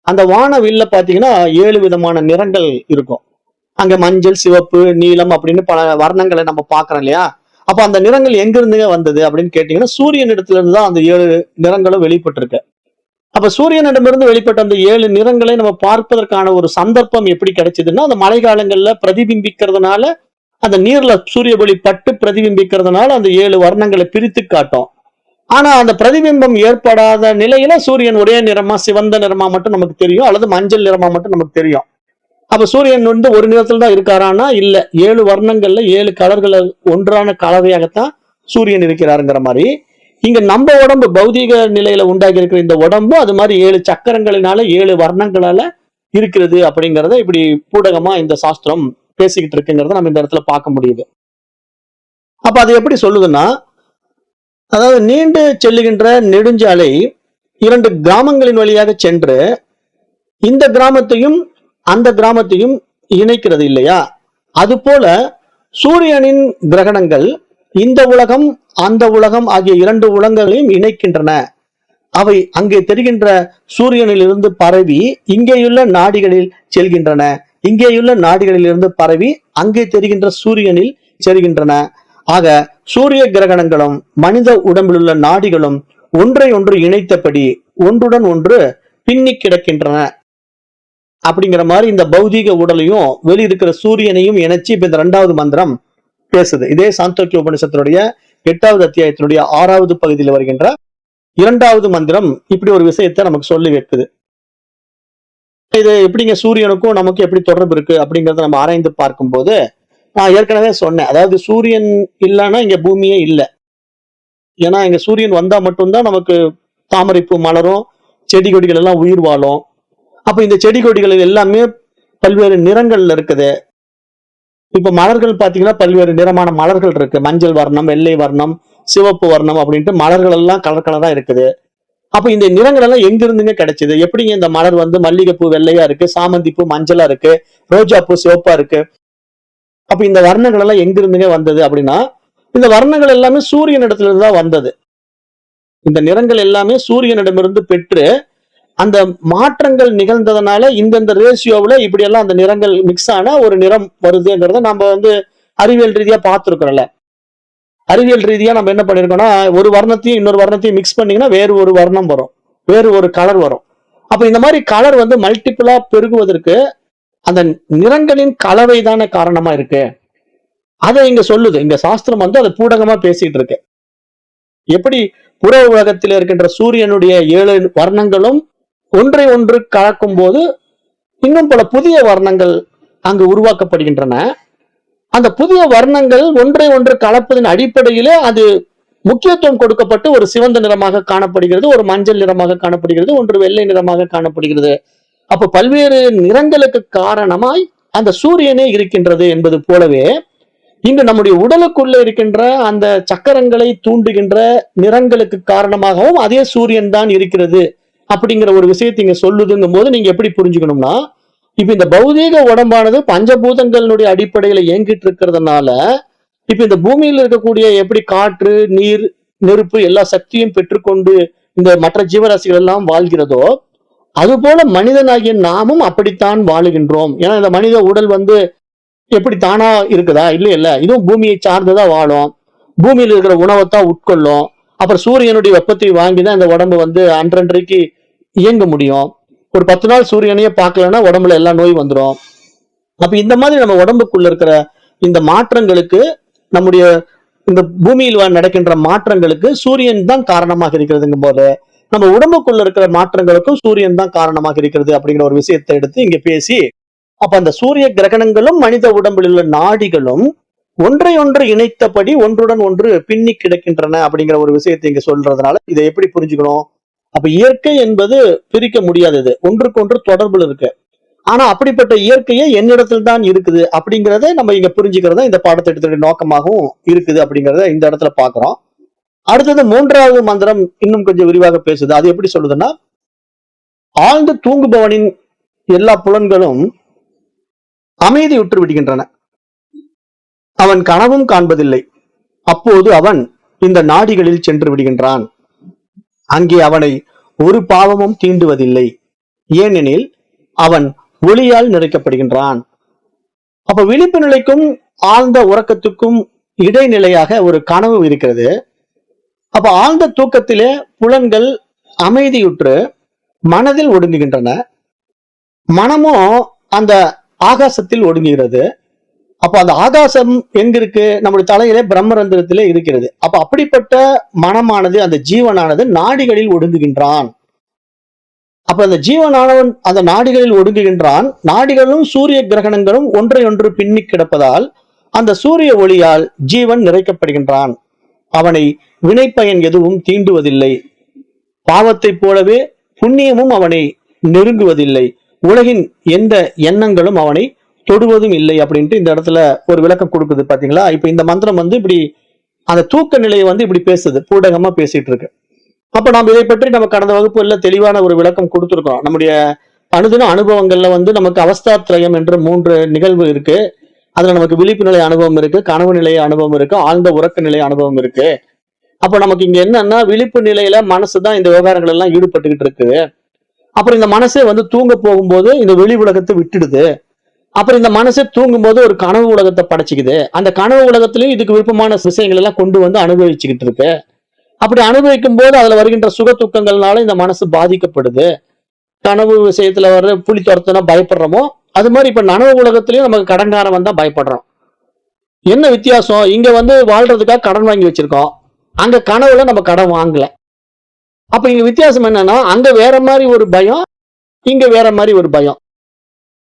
அந்த வானவில்ல பாத்தீங்கன்னா 7 விதமான நிறங்கள் இருக்கும். அங்க மஞ்சள், சிவப்பு, நீலம் அப்படின்னு பல வர்ணங்களை நம்ம பாக்குறோம் இல்லையா. அப்ப அந்த நிறங்கள் எங்க இருந்துங்க வந்தது அப்படின்னு கேட்டீங்கன்னா, சூரியன் இடத்துல இருந்து தான் அந்த 7 நிறங்களும் வெளிப்பட்டு இருக்கு. அப்ப சூரியனிடமிருந்து வெளிப்பட்ட அந்த 7 நிறங்களை நம்ம பார்ப்பதற்கான ஒரு சந்தர்ப்பம் எப்படி கிடைச்சதுன்னா, அந்த மழை காலங்கள்ல பிரதிபிம்பிக்கிறதுனால, அந்த நீர்ல சூரிய ஒளி பட்டு பிரதிபிம்பிக்கிறதுனால அந்த 7 வர்ணங்களை பிரித்து காட்டும். ஆனா அந்த பிரதிபிம்பம் ஏற்படாத நிலையில சூரியன் ஒரே நிறமா, சிவந்த நிறமா மட்டும் நமக்கு தெரியும், அல்லது மஞ்சள் நிறமா மட்டும் நமக்கு தெரியும். அப்ப சூரியன் ஒரு நிறத்துல தான் இருக்காரானா இல்ல, 7 வர்ணங்கள்ல 7 கலர்களை ஒன்றான கலவையாகத்தான் சூரியன் இருக்கிறாருங்கிற மாதிரி இங்க நம்ம உடம்பு பௌதீக நிலையில உண்டாகி இருக்கிற இந்த உடம்பு அது மாதிரி 7 சக்கரங்களினால 7 வர்ணங்களால இருக்கிறது அப்படிங்கறத இப்படி பூடகமா இந்த சாஸ்திரம் பேசிக்கிட்டு இருக்குங்கிறத நம்ம இந்த இடத்துல பார்க்க முடியுது. அப்ப அது எப்படி சொல்லுதுன்னா, அதாவது நீண்டு செல்லுகின்ற நெடுஞ்சாலை 2 கிராமங்களின் வழியாக சென்று இந்த கிராமத்தையும் அந்த கிராமத்தையும் இணைக்கிறது இல்லையா. அது போல சூரியனின் கிரகணங்கள் இந்த உலகம் அந்த உலகம் ஆகிய இரண்டு உலகங்களையும் இணைக்கின்றன. அவை அங்கே தெரிகின்ற சூரியனில் இருந்து பரவி இங்கேயுள்ள நாடிகளில் செல்கின்றன. இங்கேயுள்ள நாடிகளில் இருந்து பரவி அங்கே தெரிகின்ற சூரியனில் செல்கின்றன. ஆக சூரிய கிரகணங்களும் மனித உடம்பில் உள்ள நாடிகளும் ஒன்றை ஒன்று இணைத்தபடி ஒன்றுடன் ஒன்று பின்னி கிடக்கின்றன. அப்படிங்கிற மாதிரி இந்த பௌதீக உடலையும் வெளியிருக்கிற சூரியனையும் இணைச்சு இப்ப இந்த 2வது மந்திரம் பேசுது. இதே சாந்தோக்கிய உபனிஷத்தினுடைய 8வது அத்தியாயத்தினுடைய 6வது பகுதியில் வருகின்ற 2வது மந்திரம் இப்படி ஒரு விஷயத்தை நமக்கு சொல்லி வைக்குது. இது எப்படிங்க சூரியனுக்கும் நமக்கு எப்படி தொடர்பு இருக்கு அப்படிங்கறத நம்ம ஆராய்ந்து பார்க்கும்போது, நான் ஏற்கனவே சொன்னேன், அதாவது சூரியன் இல்லைன்னா இங்க பூமியே இல்லை. ஏன்னா இங்க சூரியன் வந்தா மட்டும்தான் நமக்கு தாமரைப்பூ மலரும், செடி கொடிகள் எல்லாம் உயிர் வாழும். அப்ப இந்த செடி கொடிகள் எல்லாமே பல்வேறு நிறங்கள்ல இருக்குது. இப்ப மலர்கள் பாத்தீங்கன்னா பல்வேறு நிறமான மலர்கள் இருக்கு. மஞ்சள் வர்ணம், வெள்ளை வர்ணம், சிவப்பு வர்ணம் அப்படின்ட்டு மலர்கள் எல்லாம் கலர் கலரா இருக்குது. அப்ப இந்த நிறங்கள் எல்லாம் எங்க இருந்துங்க கிடைச்சது? எப்படிங்க இந்த மலர் வந்து மல்லிகைப்பூ வெள்ளையா இருக்கு, சாமந்தி பூ மஞ்சளா இருக்கு, ரோஜா பூ சிவப்பா இருக்கு? அப்ப இந்த வர்ணங்கள் எல்லாம் எங்க இருந்துங்க வந்தது அப்படின்னா, இந்த வர்ணங்கள் எல்லாமே சூரியனிடத்துல இருந்து தான் வந்தது. இந்த நிறங்கள் எல்லாமே சூரியனிடமிருந்து பெற்று அந்த மாற்றங்கள் நிகழ்ந்ததுனால இந்தந்த ரேஷியோவில் இப்படி எல்லாம் அந்த நிறங்கள் மிக்ஸ் ஆன ஒரு நிறம் வருதுங்கிறத நம்ம வந்து அறிவியல் ரீதியா பார்த்துருக்கிறோம்ல. அறிவியல் ரீதியா நம்ம என்ன பண்ணிருக்கோம்னா, ஒரு வர்ணத்தையும் இன்னொரு வர்ணத்தையும் மிக்ஸ் பண்ணீங்கன்னா வேறு ஒரு வர்ணம் வரும், வேறு ஒரு கலர் வரும். அப்ப இந்த மாதிரி கலர் வந்து மல்டிபிளா பெருகுவதற்கு அந்த நிறங்களின் கலவை தானே காரணமா இருக்கு. அதை இங்க சொல்லுது, இந்த சாஸ்திரம் வந்து அதை பூடகமா பேசிட்டு இருக்கு. எப்படி புற உலகத்தில் இருக்கின்ற சூரியனுடைய 7 வர்ணங்களும் ஒன்றை ஒன்று கலக்கும் போது இன்னும் பல புதிய வர்ணங்கள் அங்கு உருவாக்கப்படுகின்றன. அந்த புதிய வர்ணங்கள் ஒன்றை ஒன்று கலப்பதன் அடிப்படையிலே அது முக்கியத்துவம் கொடுக்கப்பட்டு ஒரு சிவந்த நிறமாக காணப்படுகிறது, ஒரு மஞ்சள் நிறமாக காணப்படுகிறது, ஒன்று வெள்ளை நிறமாக காணப்படுகிறது. அப்ப பல்வேறு நிறங்களுக்கு காரணமாய் அந்த சூரியனே இருக்கின்றது என்பது போலவே இங்கு நம்முடைய உடலுக்குள்ள இருக்கின்ற அந்த சக்கரங்களை தூண்டுகின்ற நிறங்களுக்கு காரணமாகவும் அதே சூரியன் தான் இருக்கிறது அப்படிங்கிற ஒரு விஷயத்தை இங்க சொல்லுதுங்கும் போது நீங்க எப்படி புரிஞ்சுக்கணும்னா, இப்ப இந்த பௌதீக உடம்பானது பஞ்சபூதங்களுடைய அடிப்படையில இயங்கிட்டு இருக்கிறதுனால இப்ப இந்த பூமியில் இருக்கக்கூடிய எப்படி காற்று, நீர், நெருப்பு எல்லா சக்தியும் பெற்றுக்கொண்டு இந்த மற்ற ஜீவராசிகள் எல்லாம் வாழ்கிறதோ, அதுபோல மனிதனாகிய நாமும் அப்படித்தான் வாழுகின்றோம். ஏன்னா இந்த மனித உடல் வந்து எப்படி தானா இருக்குதா? இல்ல இதுவும் பூமியை சார்ந்துதான் வாழும். பூமியில் இருக்கிற உணவைத்தான் உட்கொள்ளும். அப்புறம் சூரியனுடைய வெப்பத்தை வாங்கிதான் இந்த உடம்பு வந்து அன்றன்றைக்கு இயங்க முடியும். ஒரு 10 நாள் சூரியனையே பார்க்கலன்னா உடம்புல எல்லா நோய் வந்துடும். அப்ப இந்த மாதிரி நம்ம உடம்புக்குள்ள இருக்கிற இந்த மாற்றங்களுக்கு, நம்முடைய இந்த பூமியில் நடக்கின்ற மாற்றங்களுக்கு சூரியன் தான் காரணமாக இருக்கிறதுங்கும் போது நம்ம உடம்புக்குள்ள இருக்கிற மாற்றங்களுக்கும் சூரியன் தான் காரணமாக இருக்கிறது அப்படிங்கிற ஒரு விஷயத்தை எடுத்து இங்க பேசி, அப்ப அந்த சூரிய கிரகணங்களும் மனித உடம்பில் உள்ள நாடிகளும் ஒன்றை ஒன்று இணைத்தபடி ஒன்றுடன் ஒன்று பின்னி கிடக்கின்றன அப்படிங்கிற ஒரு விஷயத்தை இங்க சொல்றதுனால இதை எப்படி புரிஞ்சுக்கணும்? அப்ப இயற்கை என்பது பிரிக்க முடியாதது, ஒன்றுக்கொன்று தொடர்புல இருக்கு. ஆனா அப்படிப்பட்ட இயற்கையே என்னிடத்தில் தான் இருக்குது அப்படிங்கிறத நம்ம இங்க புரிஞ்சுக்கிறதா இந்த பாடத்திட்டத்துடைய நோக்கமாகவும் இருக்குது அப்படிங்கிறத இந்த இடத்துல பாக்குறோம். அடுத்தது 3வது மந்திரம் இன்னும் கொஞ்சம் விரிவாக பேசுது. அது எப்படி சொல்லுதுன்னா, ஆழ்ந்து தூங்குபவனின் எல்லா புலன்களும் அமைதியுற்று விடுகின்றன. அவன் கனவும் காண்பதில்லை. அப்போது அவன் இந்த நாடிகளில் சென்று விடுகின்றான். அங்கே அவனை ஒரு பாவமும் தீண்டுவதில்லை. ஏனெனில் அவன் ஒளியால் நிறைக்கப்படுகின்றான். அப்ப விழிப்பு நிலைக்கும் ஆழ்ந்த உறக்கத்துக்கும் இடைநிலையாக ஒரு கனவு இருக்கிறது. அப்ப ஆழ்ந்த தூக்கத்திலே புலன்கள் அமைதியுற்று மனதில் ஒடுங்குகின்றன. மனமும் அந்த ஆகாசத்தில் ஒடுங்குகிறது. அப்ப அந்த ஆகாசம் எங்க இருக்கு? நம்முடைய தலையிலே பிரம்மரந்திரத்திலே இருக்கிறது. அப்ப அப்படிப்பட்ட மனமானது, அந்த ஜீவனானது நாடிகளில் ஒடுங்குகின்றான். அப்ப அந்த ஜீவனானவன் அந்த நாடிகளில் ஒடுங்குகின்றான். நாடிகளும் சூரிய கிரகணங்களும் ஒன்றை ஒன்று பின்னி கிடப்பதால் அந்த சூரிய ஒளியால் ஜீவன் நிறைக்கப்படுகின்றான். அவனை வினைப்பயன் எதுவும் தீண்டுவதில்லை. பாவத்தை போலவே புண்ணியமும் அவனை நெருங்குவதில்லை. உலகின் எந்த எண்ணங்களும் அவனை தொடுவதும் இல்லை அப்படின்ட்டு இந்த இடத்துல ஒரு விளக்கம் கொடுக்குது. பாத்தீங்களா? இப்ப இந்த மந்திரம் வந்து இப்படி அந்த தூக்க நிலையை வந்து இப்படி பேசுது, பூடகமா பேசிட்டு இருக்கு. அப்ப நம்ம இதை பற்றி நம்ம கடந்த வகுப்புல தெளிவான ஒரு விளக்கம் கொடுத்துருக்கோம். நம்முடைய அனுதின அனுபவங்கள்ல வந்து நமக்கு அவஸ்தாத்ரயம் என்ற 3 நிகழ்வு இருக்கு. அதுல நமக்கு விழிப்பு நிலை அனுபவம் இருக்கு, கனவு நிலை அனுபவம் இருக்கு, ஆழ்ந்த உறக்க நிலை அனுபவம் இருக்கு. அப்ப நமக்கு இங்க என்னன்னா விழிப்பு நிலையில மனசுதான் இந்த விவகாரங்கள் எல்லாம் ஈடுபட்டுக்கிட்டு இருக்கு. அப்புறம் இந்த மனசே வந்து தூங்க போகும்போது இந்த வெளி உலகத்தை விட்டுடுது. அப்புறம் இந்த மனசே தூங்கும்போது ஒரு கனவு உலகத்தை படைச்சுக்குது. அந்த கனவு உலகத்திலயும் இதுக்கு விருப்பமான விஷயங்கள் எல்லாம் கொண்டு வந்து அனுபவிச்சுக்கிட்டு இருக்கு. அப்படி அனுபவிக்கும் போது அதுல வருகின்ற சுக துக்கங்கள்னால இந்த மனசு பாதிக்கப்படுது. கனவு விஷயத்துல வர்ற புலி துரத்துனா பயப்படுறோமோ, அது மாதிரி இப்ப நனவு உலகத்திலயும் நமக்கு கடன்காரன் வந்தா பயப்படுறோம். என்ன வித்தியாசம்? இங்க வந்து வாழ்றதுக்காக கடன் வாங்கி வச்சிருக்கோம். அங்க கனவுல நம்ம கடன் வாங்கல. அப்ப இங்க வித்தியாசம் என்னன்னா, அங்க வேற மாதிரி ஒரு பயம், இங்க வேற மாதிரி ஒரு பயம்.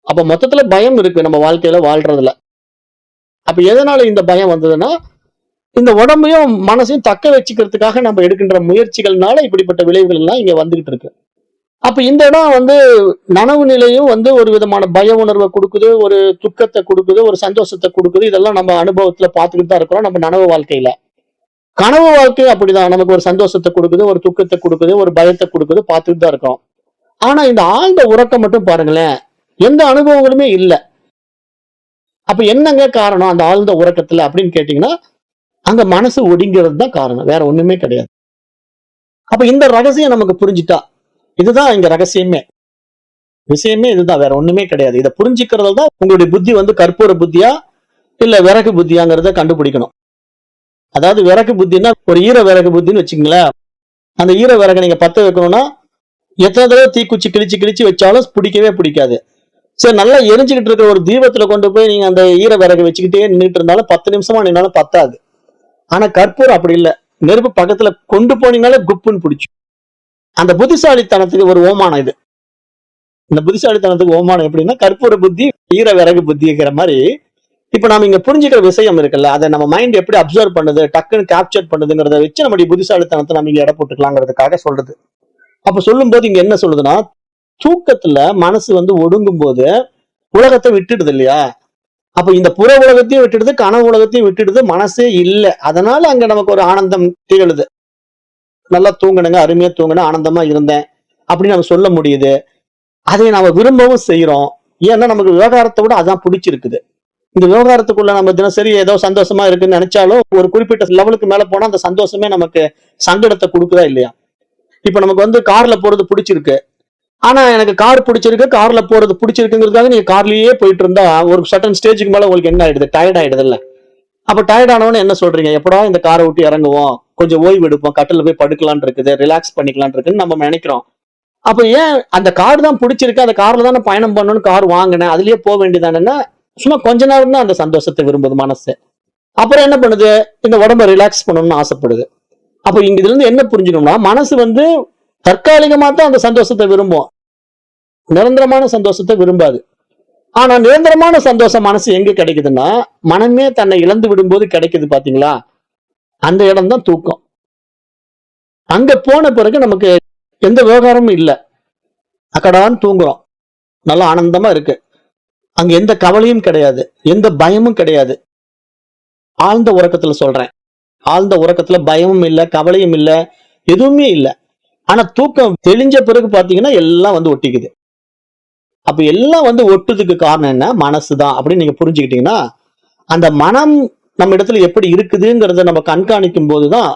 அப்ப மொத்தத்துல பயம் இருக்கு நம்ம வாழ்க்கையில வாழ்றதுல. அப்ப எதனால இந்த பயம் வந்ததுன்னா, இந்த உடம்பையும் மனசையும் தக்க வச்சுக்கிறதுக்காக நம்ம எடுக்கின்ற முயற்சிகள்னால இப்படிப்பட்ட விளைவுகள் எல்லாம் இங்க வந்துகிட்டு இருக்கு. அப்ப இந்த இடம் வந்து நனவு நிலையும் வந்து ஒரு விதமான பய உணர்வை கொடுக்குது, ஒரு துக்கத்தை கொடுக்குது, ஒரு சந்தோஷத்தை கொடுக்குது. இதெல்லாம் நம்ம அனுபவத்துல பார்த்துக்கிட்டு தான் இருக்கிறோம் நம்ம நனவு வாழ்க்கையில. கனவு வாழ்க்கை அப்படிதான் நமக்கு ஒரு சந்தோஷத்தை கொடுக்குது, ஒரு துக்கத்தை கொடுக்குது, ஒரு பயத்தை கொடுக்குது, பார்த்துட்டு தான் இருக்கோம். ஆனா இந்த ஆழ்ந்த உறக்கம் மட்டும் பாருங்களேன், எந்த அனுபவங்களுமே இல்ல. அப்ப என்னங்க காரணம் அந்த ஆழ்ந்த உறக்கத்துல அப்படின்னு கேட்டீங்கன்னா, அங்க மனசு ஒடுங்கிறது தான் காரணம், வேற ஒண்ணுமே கிடையாது. அப்ப இந்த ரகசியம் நமக்கு புரிஞ்சுட்டா, இதுதான் இங்க ரகசியமே. விஷயமே இதுதான், வேற ஒண்ணுமே கிடையாது. இதை புரிஞ்சுக்கிறதுல தான் உங்களுடைய புத்தி வந்து கற்பூர புத்தியா இல்ல விறகு புத்தியாங்கிறத கண்டுபிடிக்கணும். அதாவது விறகு புத்தின்னா ஒரு ஈர விறகு புத்தின்னு வச்சுங்களேன். அந்த ஈர விறகை நீங்க பத்த வைக்கணும்னா எத்தனை தடவை தீக்குச்சி கிழிச்சு கிழிச்சு வச்சாலும் பிடிக்கவே பிடிக்காது. சரி, நல்லா எரிஞ்சுக்கிட்டு இருக்கிற ஒரு தீபத்துல கொண்டு போய் நீங்க அந்த ஈர விறகு வச்சுக்கிட்டே நின்றுட்டு இருந்தாலும் 10 நிமிஷமா நின்னாலும் பத்தாது. ஆனா கற்பூரம் அப்படி இல்லை. நெருப்பு பக்கத்துல கொண்டு போனீங்கனாலே குப்புன்னு பிடிச்சு. அந்த புத்திசாலித்தனத்துக்கு ஒரு ஓமானம் இது. இந்த புத்திசாலித்தனத்துக்கு ஓமானம் எப்படின்னா, கற்பூர புத்தி ஈர விறகு புத்திங்கிற மாதிரி. இப்ப நாம இங்க புரிஞ்சுக்கிற விஷயம் இருக்குல்ல, அதை நம்ம மைண்ட் எப்படி அப்சர்வ் பண்ணுது, டக்குன்னு கேப்சர் பண்ணுதுங்கிறத வச்சு நம்முடைய புத்திசாலித்தனத்தை நம்ம இங்க இடம் போட்டுக்கலாங்கிறதுக்காக சொல்றது. அப்ப சொல்லும் போது இங்க என்ன சொல்லுதுன்னா, தூக்கத்துல மனசு வந்து ஒடுங்கும் போது உலகத்தை விட்டுடுது இல்லையா? அப்ப இந்த புற உலகத்தையும் விட்டுடுது, கனவு உலகத்தையும் விட்டுடுது, மனசே இல்லை. அதனால அங்க நமக்கு ஒரு ஆனந்தம் திகழுது. நல்லா தூங்கினுங்க, அருமையா தூங்கினேன், ஆனந்தமா இருந்தேன் அப்படின்னு நம்ம சொல்ல முடியுது. அதை நாம விரும்பவும் செய்யறோம். ஏன்னா நமக்கு விவகாரத்தை விட அதான் பிடிச்சிருக்குது. இந்த விவகாரத்துக்குள்ள நம்ம தினசரி ஏதோ சந்தோஷமா இருக்குன்னு நினைச்சாலும் ஒரு குறிப்பிட்ட லெவலுக்கு மேல போனா அந்த சந்தோஷமே நமக்கு சங்கடத்தை கொடுக்குதா இல்லையா? இப்ப நமக்கு வந்து கார்ல போறது பிடிச்சிருக்கு. ஆனா எனக்கு கார் பிடிச்சிருக்கு, கார்ல போறது பிடிச்சிருக்குங்கிறதுக்காக நீங்க கார்லயே போயிட்டு இருந்தா ஒரு சர்டன் ஸ்டேஜுக்கு மேல உங்களுக்கு என்ன ஆயிடுது? டயர்ட் ஆயிடுது இல்ல? அப்ப டயர்ட் ஆனவன்னு என்ன சொல்றீங்க? எப்படா இந்த காரை விட்டு இறங்குவோம், கொஞ்சம் ஓய்வு எடுப்போம், கட்டில போய் படுக்கலான் இருக்குது, ரிலாக்ஸ் பண்ணிக்கலாம் இருக்குன்னு நம்ம நினைக்கிறோம். அப்ப ஏன் அந்த கார் தான் பிடிச்சிருக்கு, அந்த கார்ல தானே பயணம் பண்ணணும்னு கார் வாங்கினேன், அதுலயே போக வேண்டியதானேன்னா சும்மா கொஞ்ச நேரம் தான் அந்த சந்தோஷத்தை விரும்புது மனசு. அப்புறம் என்ன பண்ணுது? இந்த உடம்ப ரிலாக்ஸ் பண்ணணும்னு ஆசைப்படுது. அப்ப இங்க இதுல இருந்து என்ன புரிஞ்சுக்கணும்னா, மனசு வந்து தற்காலிகமா தான் அந்த சந்தோஷத்தை விரும்பும், நிரந்தரமான சந்தோஷத்தை விரும்பாது. ஆனா நிரந்தரமான சந்தோஷம் மனசு எங்க கிடைக்குதுன்னா, மனமே தன்னை இழந்து விடும்போது கிடைக்குது பாத்தீங்களா? அந்த இடம் தான் தூக்கம். அங்க போன பிறகு நமக்கு எந்த விவகாரமும் இல்ல, அக்கடான்னு தூங்குறோம், நல்லா ஆனந்தமா இருக்கு. அங்க எந்த கவலையும் கிடையாது, எந்த பயமும் கிடையாது. ஆழ்ந்த உறக்கத்துல சொல்றேன். ஆழ்ந்த உறக்கத்துல பயமும் இல்ல, கவலையும் இல்ல, எதுவுமே இல்ல. ஆனா தூக்கம் தெளிஞ்ச பிறகு பாத்தீங்கன்னா எல்லாம் வந்து ஒட்டிக்குது. அப்ப எல்லாம் வந்து ஒட்டுறதுக்கு காரணம் என்ன? மனசுதான் அப்படின்னு நீங்க புரிஞ்சுக்கிட்டீங்கன்னா, அந்த மனம் நம்ம இடத்துல எப்படி இருக்குதுங்கிறத நம்ம கண்காணிக்கும் போதுதான்,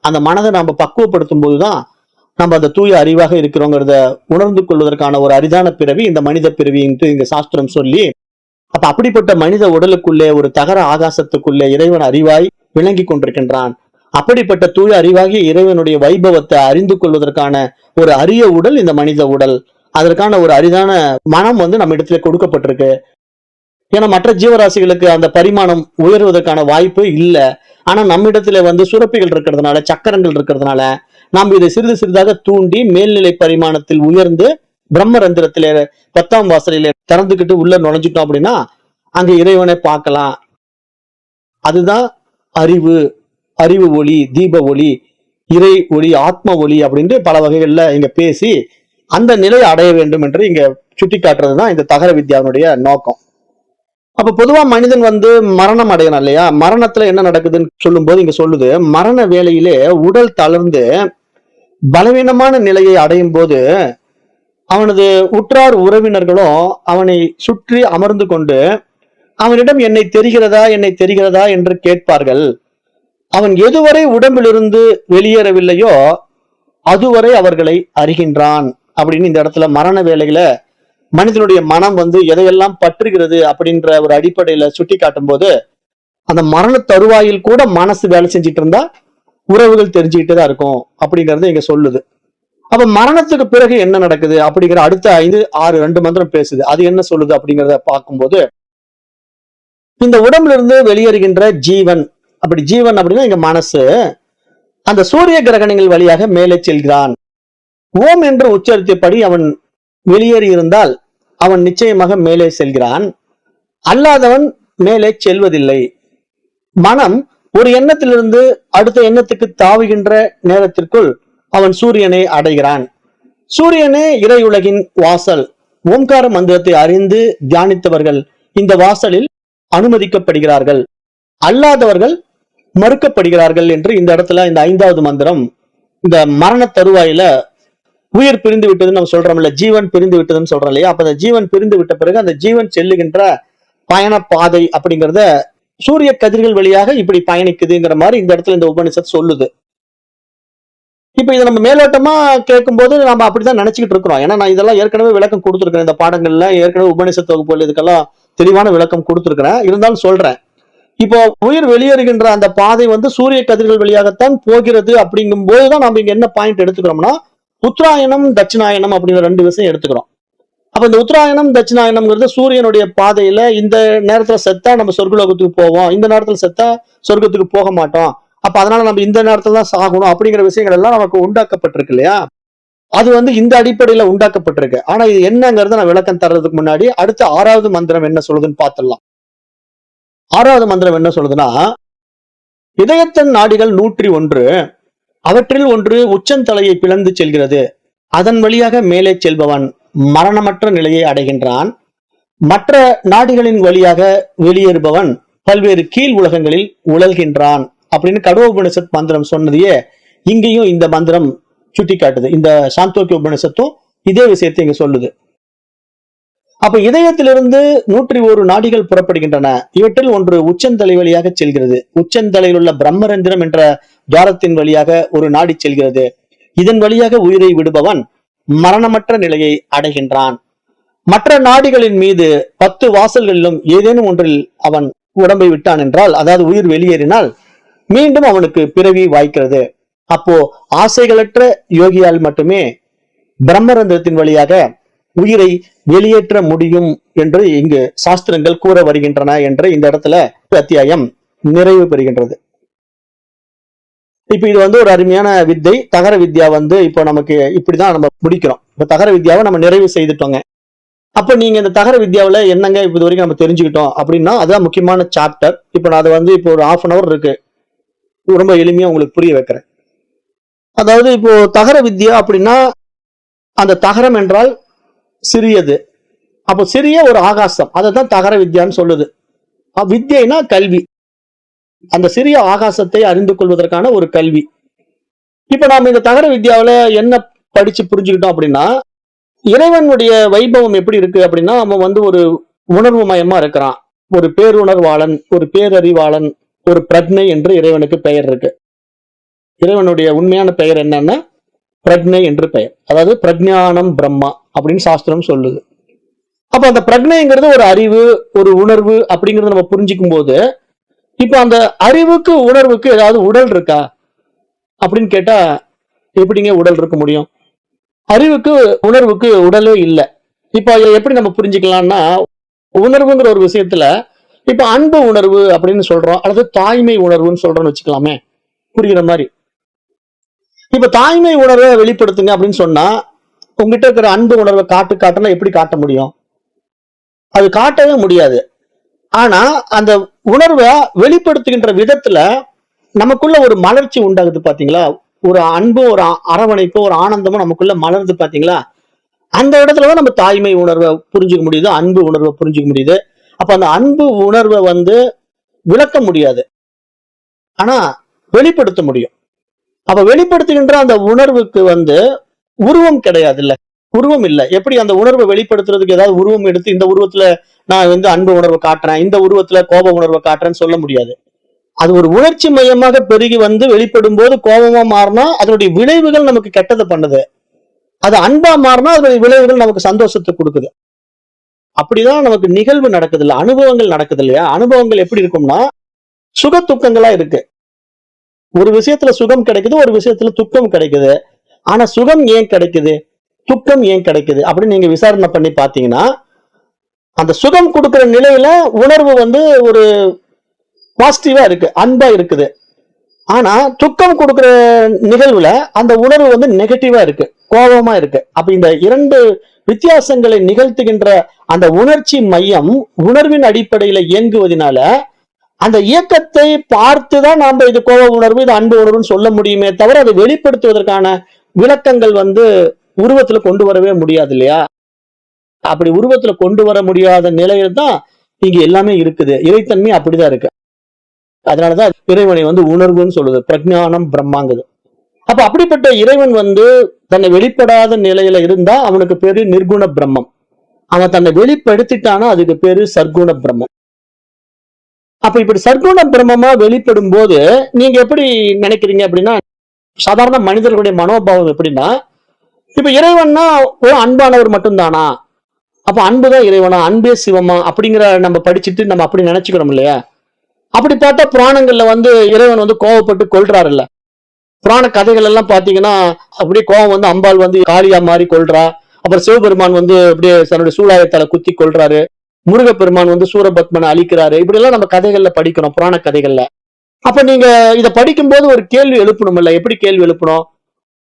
அந்த மனதை நம்ம பக்குவப்படுத்தும் போதுதான் நம்ம அந்த தூய அறிவாக இருக்கிறோங்கிறத உணர்ந்து கொள்வதற்கான ஒரு அரிதான பிறவி இந்த மனித பிறவி என்று இங்க சாஸ்திரம் சொல்லி, அப்ப அப்படிப்பட்ட மனித உடலுக்குள்ளே ஒரு தகர ஆகாசத்துக்குள்ளே இறைவன் அறிவாய் விளங்கி கொண்டிருக்கின்றான். அப்படிப்பட்ட தூய அறிவாகிய இறைவனுடைய வைபவத்தை அறிந்து கொள்வதற்கான ஒரு அரிய உடல் இந்த மனித உடல். அதற்கான ஒரு அரிதான மனம் வந்து நம்ம இடத்துல கொடுக்கப்பட்டிருக்கு. ஏன்னா மற்ற ஜீவராசிகளுக்கு அந்த பரிமாணம் உயர்வதற்கான வாய்ப்பு இல்ல. ஆனா நம்ம இடத்துல வந்து சுரப்பிகள் இருக்கிறதுனால, சக்கரங்கள் இருக்கிறதுனால நாம் இதை சிறிது சிறிதாக தூண்டி மேல்நிலை பரிமாணத்தில் உயர்ந்து பிரம்மரந்திரத்திலே 10ஆம் வாசலிலே திறந்துகிட்டு உள்ள நுழைஞ்சிட்டோம் அப்படின்னா அங்க இறைவனை பார்க்கலாம். அதுதான் அறிவு, அறிவு ஒளி, தீப ஒளி, இறை ஒளி, ஆத்ம ஒளி அப்படின்னு பல வகைகள்ல இங்க பேசி அந்த நிலையை அடைய வேண்டும் என்று இங்க சுட்டி காட்டுறதுதான் இந்த தகர வித்யாவினுடைய நோக்கம். அப்ப பொதுவா மனிதன் வந்து மரணம் அடையணும் இல்லையா? மரணத்துல என்ன நடக்குதுன்னு சொல்லும் போது இங்க சொல்லுது, மரண வேளையிலே உடல் தளர்ந்து பலவீனமான நிலையை அடையும் போது அவனது உற்றார் உறவினர்களும் அவனை சுற்றி அமர்ந்து கொண்டு அவனிடம் என்னை தெரிகிறதா என்னை தெரிகிறதா என்று கேட்பார்கள். அவன் எதுவரை உடம்பிலிருந்து வெளியேறவில்லையோ அதுவரை அவர்களை அறிகின்றான் அப்படின்னு இந்த இடத்துல மரண வேலையில மனிதனுடைய மனம் எதையெல்லாம் பற்றுகிறது அப்படின்ற ஒரு அடிப்படையில சுட்டி காட்டும் போது அந்த மரண தருவாயில் கூட மனசு வேலை செஞ்சுட்டு இருந்தா உறவுகள் தெரிஞ்சுக்கிட்டு தான் இருக்கும் அப்படிங்கறது இங்க சொல்லுது. அப்ப மரணத்துக்கு பிறகு என்ன நடக்குது அப்படிங்கிற அடுத்த 5, 6, 2 மந்திரம் பேசுது. அது என்ன சொல்லுது அப்படிங்கிறத பார்க்கும்போது, இந்த உடம்புல இருந்து வெளியேறுகின்ற ஜீவன், அப்படி ஜீவன் அப்படின்னா இங்க மனசு, அந்த சூரிய கிரகணங்கள் வழியாக மேலே செல்கிறான். ஓம் என்று உச்சரித்தபடி அவன் வெளியேறி இருந்தால் அவன் நிச்சயமாக மேலே செல்கிறான். அல்லாதவன் மேலே செல்வதில்லை. மனம் ஒரு எண்ணத்திலிருந்து அடுத்த எண்ணத்துக்கு தாவுகின்ற நேரத்திற்குள் அவன் சூரியனை அடைகிறான். சூரியனே இறையுலகின் வாசல். ஓம்கார மந்திரத்தை அறிந்து தியானித்தவர்கள் இந்த வாசலில் அனுமதிக்கப்படுகிறார்கள், அல்லாதவர்கள் மறுக்கப்படுகிறார்கள் என்று இந்த இடத்துல இந்த 5வது மந்திரம் இந்த மரண தருவாயில உயிர் பிரிந்து விட்டதுன்னு நம்ம சொல்றோம்ல, ஜீவன் பிரிந்து விட்டதுன்னு சொல்றோம் இல்லையா? அப்ப அந்த ஜீவன் பிரிந்து விட்ட பிறகு அந்த ஜீவன் செல்லுகின்ற பயண பாதை அப்படிங்கிறத சூரிய கதிர்கள் வழியாக இப்படி பயணிக்குதுங்கிற மாதிரி இந்த இடத்துல இந்த உபனிஷத் சொல்லுது. இப்ப இதை நம்ம மேலோட்டமா கேட்கும் போது நம்ம அப்படிதான் நினைச்சுக்கிட்டு இருக்கிறோம். ஏன்னா நான் இதெல்லாம் ஏற்கனவே விளக்கம் கொடுத்துருக்கிறேன். இந்த பாடங்கள்ல ஏற்கனவே உபனிஷத் வகுப்புகள் இதுக்கெல்லாம் தெளிவான விளக்கம் கொடுத்துருக்கிறேன். இருந்தாலும் சொல்றேன். இப்போ உயிர் வெளியேறுகின்ற அந்த பாதை சூரிய கதிர்கள் வழியாகத்தான் போகிறது. அப்படிங்கும் போதுதான் நம்ம இங்க என்ன பாயிண்ட் எடுத்துக்கிறோம்னா, உத்தராயணம் தட்சிணாயனம் அப்படிங்கிற 2 விஷயம் எடுத்துக்கிறோம். அப்ப இந்த உத்தராயணம் தட்சிணாயனம்ங்கிறது சூரியனுடைய பாதையில இந்த நேரத்துல செத்தா நம்ம சொர்க்கலோகத்துக்கு போவோம், இந்த நேரத்துல செத்தா சொர்க்கத்துக்கு போக மாட்டோம், அப்ப அதனால நம்ம இந்த நேரத்துல தான் சாகணும் அப்படிங்கிற விஷயங்கள் எல்லாம் நமக்கு உண்டாக்கப்பட்டிருக்கு இல்லையா? அது இந்த அடிப்படையில உண்டாக்கப்பட்டிருக்கு. ஆனா இது என்னங்கிறத நான் விளக்கம் தர்றதுக்கு முன்னாடி அடுத்த 6வது மந்திரம் என்ன சொல்லுதுன்னு பார்த்துடலாம். 6வது மந்திரம் என்ன சொல்லுதுன்னா, இதயத்தின் நாடிகள் 101, அவற்றில் ஒன்று உச்சந்தலையை பிளந்து செல்கிறது. அதன் வழியாக மேலே செல்பவன் மரணமற்ற நிலையை அடைகின்றான். மற்ற நாடிகளின் வழியாக வெளியேறுபவன் பல்வேறு கீழ் உலகங்களில் உழல்கின்றான் அப்படின்னு கடோபனிஷத் மந்திரம் சொன்னதையே இங்கேயும் இந்த மந்திரம் சுட்டி காட்டுது. இந்த சாந்தோக்கிய உபனிஷத்தும் இதே விஷயத்தை இங்க சொல்லுது. அப்ப இதயத்திலிருந்து 101 நாடிகள் புறப்படுகின்றன. இவற்றில் ஒன்று உச்சந்தலை வழியாக செல்கிறது. உச்சந்தலையில் உள்ள பிரம்மரந்திரம் என்ற துவாரத்தின் வழியாக ஒரு நாடி செல்கிறது. இதன் வழியாக உயிரை விடுபவன் மரணமற்ற நிலையை அடைகின்றான். மற்ற நாடிகளின் மீது 10 வாசல்களிலும் ஏதேனும் ஒன்றில் அவன் உடம்பை விட்டான் என்றால், அதாவது உயிர் வெளியேறினால் மீண்டும் அவனுக்கு பிறவி வாய்க்கிறது. அப்போ ஆசைகளற்ற யோகியால் மட்டுமே பிரம்மரந்திரத்தின் வழியாக உயிரை வெளியேற்ற முடியும் என்று இங்கு சாஸ்திரங்கள் கூற வருகின்றன என்று இந்த இடத்துல அத்தியாயம் நிறைவு பெறுகின்றது. இப்ப இது ஒரு அருமையான வித்தை, தகர வித்யா. இப்போ நமக்கு இப்படிதான் நம்ம முடிக்கிறோம். இப்ப தகர வித்யாவை நம்ம நிறைவு செய்துட்டோங்க. அப்ப நீங்க இந்த தகர வித்யாவில என்னங்க இது வரைக்கும் நம்ம தெரிஞ்சுக்கிட்டோம் அப்படின்னா, அதுதான் முக்கியமான சாப்டர். இப்ப நான் அதை இப்போ ஒரு 1/2 hour இருக்கு, ரொம்ப எளிமையா உங்களுக்கு புரிய வைக்கிறேன். அதாவது இப்போ தகர வித்யா அப்படின்னா, அந்த தகரம் என்றால் சிறியது. அப்போ சிறிய ஒரு ஆகாசம், அதைதான் தகர வித்யான்னு சொல்லுது. வித்யைனா கல்வி, அந்த சிறிய ஆகாசத்தை அறிந்து கொள்வதற்கான ஒரு கல்வி. இப்ப நாம இந்த தகர வித்யாவில என்ன படிச்சு புரிஞ்சுக்கிட்டோம் அப்படின்னா, இறைவனுடைய வைபவம் எப்படி இருக்கு அப்படின்னா, அவன் ஒரு உணர்வு மயமா இருக்கிறான், ஒரு பேருணர்வாளன், ஒரு பேரறிவாளன், ஒரு பிரக்ஞை என்று இறைவனுக்கு பெயர் இருக்கு. இறைவனுடைய உண்மையான பெயர் என்னன்னா பிரக்ஞை என்று பெயர். அதாவது பிரஜானம் பிரம்மா அப்படின்னு சாஸ்திரம் சொல்லுது. அப்ப அந்த பிரக்ஞைங்கிறது ஒரு அறிவு, ஒரு உணர்வு அப்படிங்கறத நம்ம புரிஞ்சுக்கும் போது, இப்ப அந்த அறிவுக்கு உணர்வுக்கு ஏதாவது உடல் இருக்கா அப்படின்னு கேட்டா, எப்படிங்க உடல் இருக்க முடியும்? அறிவுக்கு உணர்வுக்கு உடலே இல்லை. இப்ப எப்படி நம்ம புரிஞ்சுக்கலாம்னா, உணர்வுங்கிற ஒரு விஷயத்துல இப்ப அன்பு உணர்வு அப்படின்னு சொல்றோம், அல்லது தாய்மை உணர்வுன்னு சொல்றோம்னு வச்சுக்கலாமே, புரிகிற மாதிரி. இப்ப தாய்மை உணர்வை வெளிப்படுத்துங்க அப்படின்னு சொன்னா, உங்ககிட்ட இருக்கிற அன்பு உணர்வை காட்டுனா எப்படி காட்ட முடியும்? அது காட்டவே முடியாது. ஆனா அந்த உணர்வை வெளிப்படுத்துகின்ற விதத்துல நமக்குள்ள ஒரு மலர்ச்சி உண்டாகுது பாத்தீங்களா? ஒரு அன்பு, ஒரு அரவணைப்பு, ஒரு ஆனந்தமும் நமக்குள்ள மலருது பாத்தீங்களா? அந்த இடத்துலதான் நம்ம தாய்மை உணர்வை புரிஞ்சுக்க முடியுது, அன்பு உணர்வை புரிஞ்சுக்க முடியுது. அப்ப அந்த அன்பு உணர்வை விளக்க முடியாது, ஆனா வெளிப்படுத்த முடியும். அப்ப வெளிப்படுத்துகின்ற அந்த உணர்வுக்கு உருவம் கிடையாது இல்ல. உருவம் இல்லை. எப்படி அந்த உணர்வை வெளிப்படுத்துறதுக்கு ஏதாவது உருவம் எடுத்து இந்த உருவத்துல நான் வந்து அன்பு உணர்வை காட்டுறேன், இந்த உருவத்துல கோப உணர்வை காட்டுறேன்னு சொல்ல முடியாது. அது ஒரு உணர்ச்சி மையமாக பெருகி வந்து வெளிப்படும் போது கோபமா மாறினா அதனுடைய விளைவுகள் நமக்கு கெட்டதை பண்ணுது. அது அன்பா மாறினா அதனுடைய விளைவுகள் நமக்கு சந்தோஷத்தை கொடுக்குது. அப்படிதான் நமக்கு நிகழ்வு நடக்குது இல்ல, அனுபவங்கள் நடக்குது இல்லையா? அனுபவங்கள் எப்படி இருக்கும்னா சுக துக்கங்களா இருக்கு. ஒரு விஷயத்துல சுகம் கிடைக்குது, ஒரு விஷயத்துல துக்கம் கிடைக்குது. ஆனா சுகம் ஏன் கிடைக்குது, துக்கம் ஏன் கிடைக்குது அப்படின்னு நீங்க விசாரணை பண்ணி பாத்தீங்கன்னா, அந்த சுகம் கொடுக்கிற நிலையில உணர்வு வந்து ஒரு பாசிட்டிவா இருக்கு, அன்பா இருக்குது. ஆனா துக்கம் கொடுக்கிற நிகழ்வுல அந்த உணர்வு வந்து நெகட்டிவா இருக்கு, கோபமா இருக்கு. அப்ப இந்த இரண்டு வித்தியாசங்களை நிகழ்த்துகின்ற அந்த உணர்ச்சி மையம் உணர்வின் அடிப்படையில இயங்குவதனால அந்த இயக்கத்தை பார்த்துதான் நாம இது கோப உணர்வு, இது அன்பு உணர்வுன்னு சொல்ல முடியுமே தவிர அதை வெளிப்படுத்துவதற்கான விளக்கங்கள் வந்து உருவத்துல கொண்டு வரவே முடியாது இல்லையா? அப்படி உருவத்துல கொண்டு வர முடியாத நிலையில தான் இங்க எல்லாமே இருக்குது. இறைத்தன்மை அப்படிதான் இருக்கு. அதனாலதான் இறைவனை வந்து உணர்வுன்னு சொல்லுது, பிரஜானம் பிரம்மாங்குது. அப்ப அப்படிப்பட்ட இறைவன் வந்து தன்னை வெளிப்படாத நிலையில இருந்தா அவனுக்கு பேரு நிர்குண பிரம்மம். அவன் தன்னை வெளிப்படுத்திட்டானா அதுக்கு பேரு சர்க்குண பிரம்மம். அப்ப இப்படி சர்க்குண பிரம்மமா வெளிப்படும் போது நீங்க எப்படி நினைக்கிறீங்க அப்படின்னா, சாதாரண மனிதர்களுடைய மனோபாவம் எப்படின்னா, இப்ப இறைவன்னா ஒரு அன்பானவர் மட்டும்தானா, அப்ப அன்புதான் இறைவனா, அன்பே சிவமா அப்படிங்கிற நம்ம படிச்சுட்டு நம்ம அப்படி நினைச்சுக்கிறோம் இல்லையா? அப்படி பார்த்தா புராணங்கள்ல வந்து இறைவன் வந்து கோவப்பட்டு கொல்றாரு இல்ல. புராண கதைகள் எல்லாம் பாத்தீங்கன்னா அப்படியே கோவம் வந்து அம்பாள் வந்து காளியா மாறி கொல்றா. அப்புறம் சிவபெருமான் வந்து அப்படியே தன்னுடைய சூலாயத்தால குத்தி கொல்றாரு. முருகப்பெருமான் வந்து சூரபத்மனை அழிக்கிறாரு. இப்படி எல்லாம் நம்ம கதைகள்ல படிக்கிறோம், புராண கதைகள்ல. அப்ப நீங்க இதை படிக்கும் போது ஒரு கேள்வி எழுப்பணும் இல்ல? எப்படி கேள்வி எழுப்பணும்?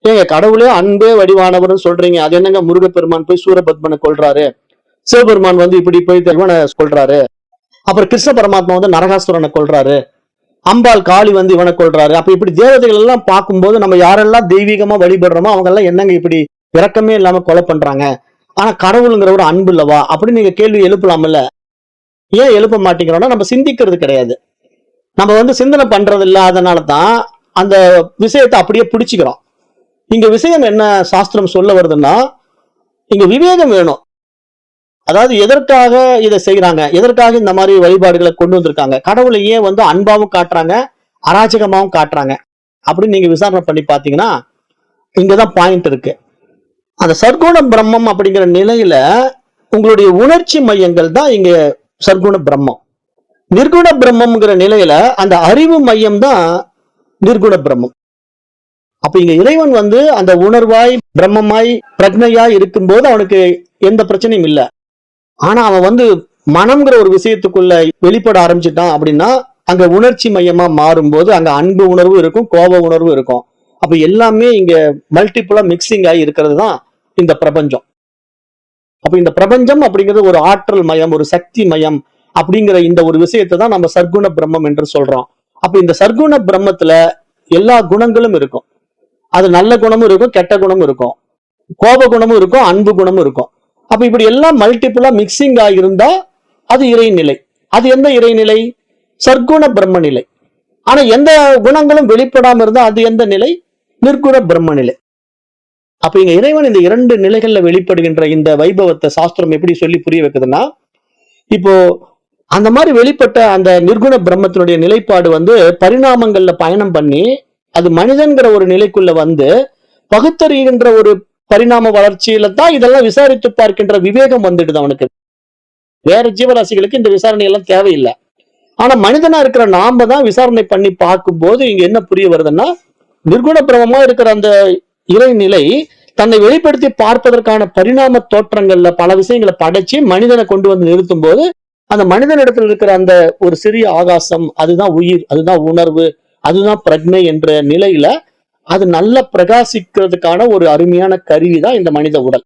ஏங்க கடவுளே அன்பே வடிவானவர்னு சொல்றீங்க, அது என்னங்க முருகப்பெருமான் போய் சூரபத்மனை கொல்றாரு, சிவபெருமான் வந்து இப்படி போய் தெய்வனை கொல்றாரு, அப்புறம் கிருஷ்ண பரமாத்மா வந்து நரகாசுரனை கொல்றாரு, அம்பாள் காளி வந்து இவனை கொல்றாரு. அப்ப இப்படி தேவதைகள் எல்லாம் பார்க்கும்போது நம்ம யாரெல்லாம் தெய்வீகமா வழிபடுறோமோ அவங்க எல்லாம் என்னங்க இப்படி இரக்கமே இல்லாம கொலை பண்றாங்க, ஆனா கடவுளுங்கிற ஒரு அன்பு இல்லவா அப்படின்னு நீங்க கேள்வி எழுப்பலாம்ல? ஏன் எழுப்ப மாட்டேங்கிறோம்னா நம்ம சிந்திக்கிறது கிடையாது, நம்ம வந்து சிந்தனை பண்றது இல்ல. அதனாலதான் அந்த விஷயத்தை அப்படியே பிடிச்சுக்கிறோம். இங்க விஷயம் என்ன சாஸ்திரம் சொல்ல வருதுன்னா, இங்க விவேகம் வேணும். அதாவது எதற்காக இதை செய்யறாங்க, எதற்காக இந்த மாதிரி வழிபாடுகளை கொண்டு வந்திருக்காங்க, கடவுளை ஏன் வந்து அன்பாவும் காட்டுறாங்க அராஜகமாவும் காட்டுறாங்க அப்படின்னு நீங்க விசாரணை பண்ணி பாத்தீங்கன்னா இங்கதான் பாயிண்ட் இருக்கு. அந்த சர்க்குண பிரம்மம் அப்படிங்கிற நிலையில உங்களுடைய உணர்ச்சி மையங்கள் தான் இங்க சர்க்குண பிரம்மம். நிர்குண பிரம்மம்ங்கிற நிலையில அந்த அறிவு மையம் தான் நிர்குண பிரம்மம். அப்ப இங்க இறைவன் வந்து அந்த உணர்வாய் பிரம்மமாய் பிரக்னையாய் இருக்கும்போது அவனுக்கு எந்த பிரச்சனையும் இல்லை. ஆனா அவன் வந்து மனம்ங்கிற ஒரு விஷயத்துக்குள்ள வெளிப்பட ஆரம்பிச்சுட்டான் அப்படின்னா அங்க உணர்ச்சி மையமா மாறும்போது அங்க அன்பு உணர்வு இருக்கும், கோப உணர்வு இருக்கும். அப்ப எல்லாமே இங்க மல்டிபிளா மிக்சிங் ஆகி இருக்கிறது தான் இந்த பிரபஞ்சம். அப்ப இந்த பிரபஞ்சம் அப்படிங்கிறது ஒரு ஆற்றல் மயம், ஒரு சக்தி மயம் அப்படிங்கிற இந்த ஒரு விஷயத்தை தான் நம்ம சர்க்குண பிரம்மம் என்று சொல்றோம். அப்ப இந்த சர்க்குண பிரம்மத்துல எல்லா குணங்களும் இருக்கும். அது நல்ல குணமும் இருக்கும், கெட்ட குணமும் இருக்கும், கோப குணமும் இருக்கும், அன்பு குணமும் இருக்கும். அப்ப இப்படி எல்லாம் மல்டிபிளா மிக்சிங் ஆகியிருந்தா அது இறைநிலை. அது எந்த இறைநிலை? சர்க்குண பிரம்ம நிலை. ஆனா எந்த குணங்களும் வெளிப்படாம இருந்தா அது எந்த நிலை? நிர்குண பிரம்ம நிலை. அப்ப இங்க இறைவன் இந்த இரண்டு நிலைகள்ல வெளிப்படுகின்ற இந்த வைபவத்தை சாஸ்திரம் எப்படி சொல்லி புரிய வைக்குதுன்னா, இப்போ அந்த மாதிரி வெளிப்பட்ட அந்த நிர்குண பிரம்மத்தினுடைய நிலைப்பாடு வந்து பரிணாமங்கள்ல பயணம் பண்ணி அது மனிதன்கிற ஒரு நிலைக்குள்ள வந்து பகுத்தறிகின்ற ஒரு பரிணாம வளர்ச்சியில தான் இதெல்லாம் விசாரித்து பார்க்கின்ற விவேகம் வந்துடுது அவனுக்கு. வேற ஜீவராசிகளுக்கு இந்த விசாரணை எல்லாம் தேவையில்லை. ஆனா மனிதனா இருக்கிற நாம தான் விசாரணை பண்ணி பார்க்கும் போது இங்க என்ன புரிய வருதுன்னா, நிர்குண பிரமமா இருக்கிற அந்த இறைநிலை தன்னை வெளிப்படுத்தி பார்ப்பதற்கான பரிணாம தோற்றங்கள்ல பல விஷயங்களை படைச்சு மனிதனை கொண்டு வந்து நிறுத்தும் போது அந்த மனிதனிடத்தில் இருக்கிற அந்த ஒரு சிறிய ஆகாசம், அதுதான் உயிர், அதுதான் உணர்வு, அதுதான் பிரக்ஞை என்ற நிலையில அது நல்லா பிரகாசிக்கிறதுக்கான ஒரு அருமையான கருவி தான் இந்த மனித உடல்.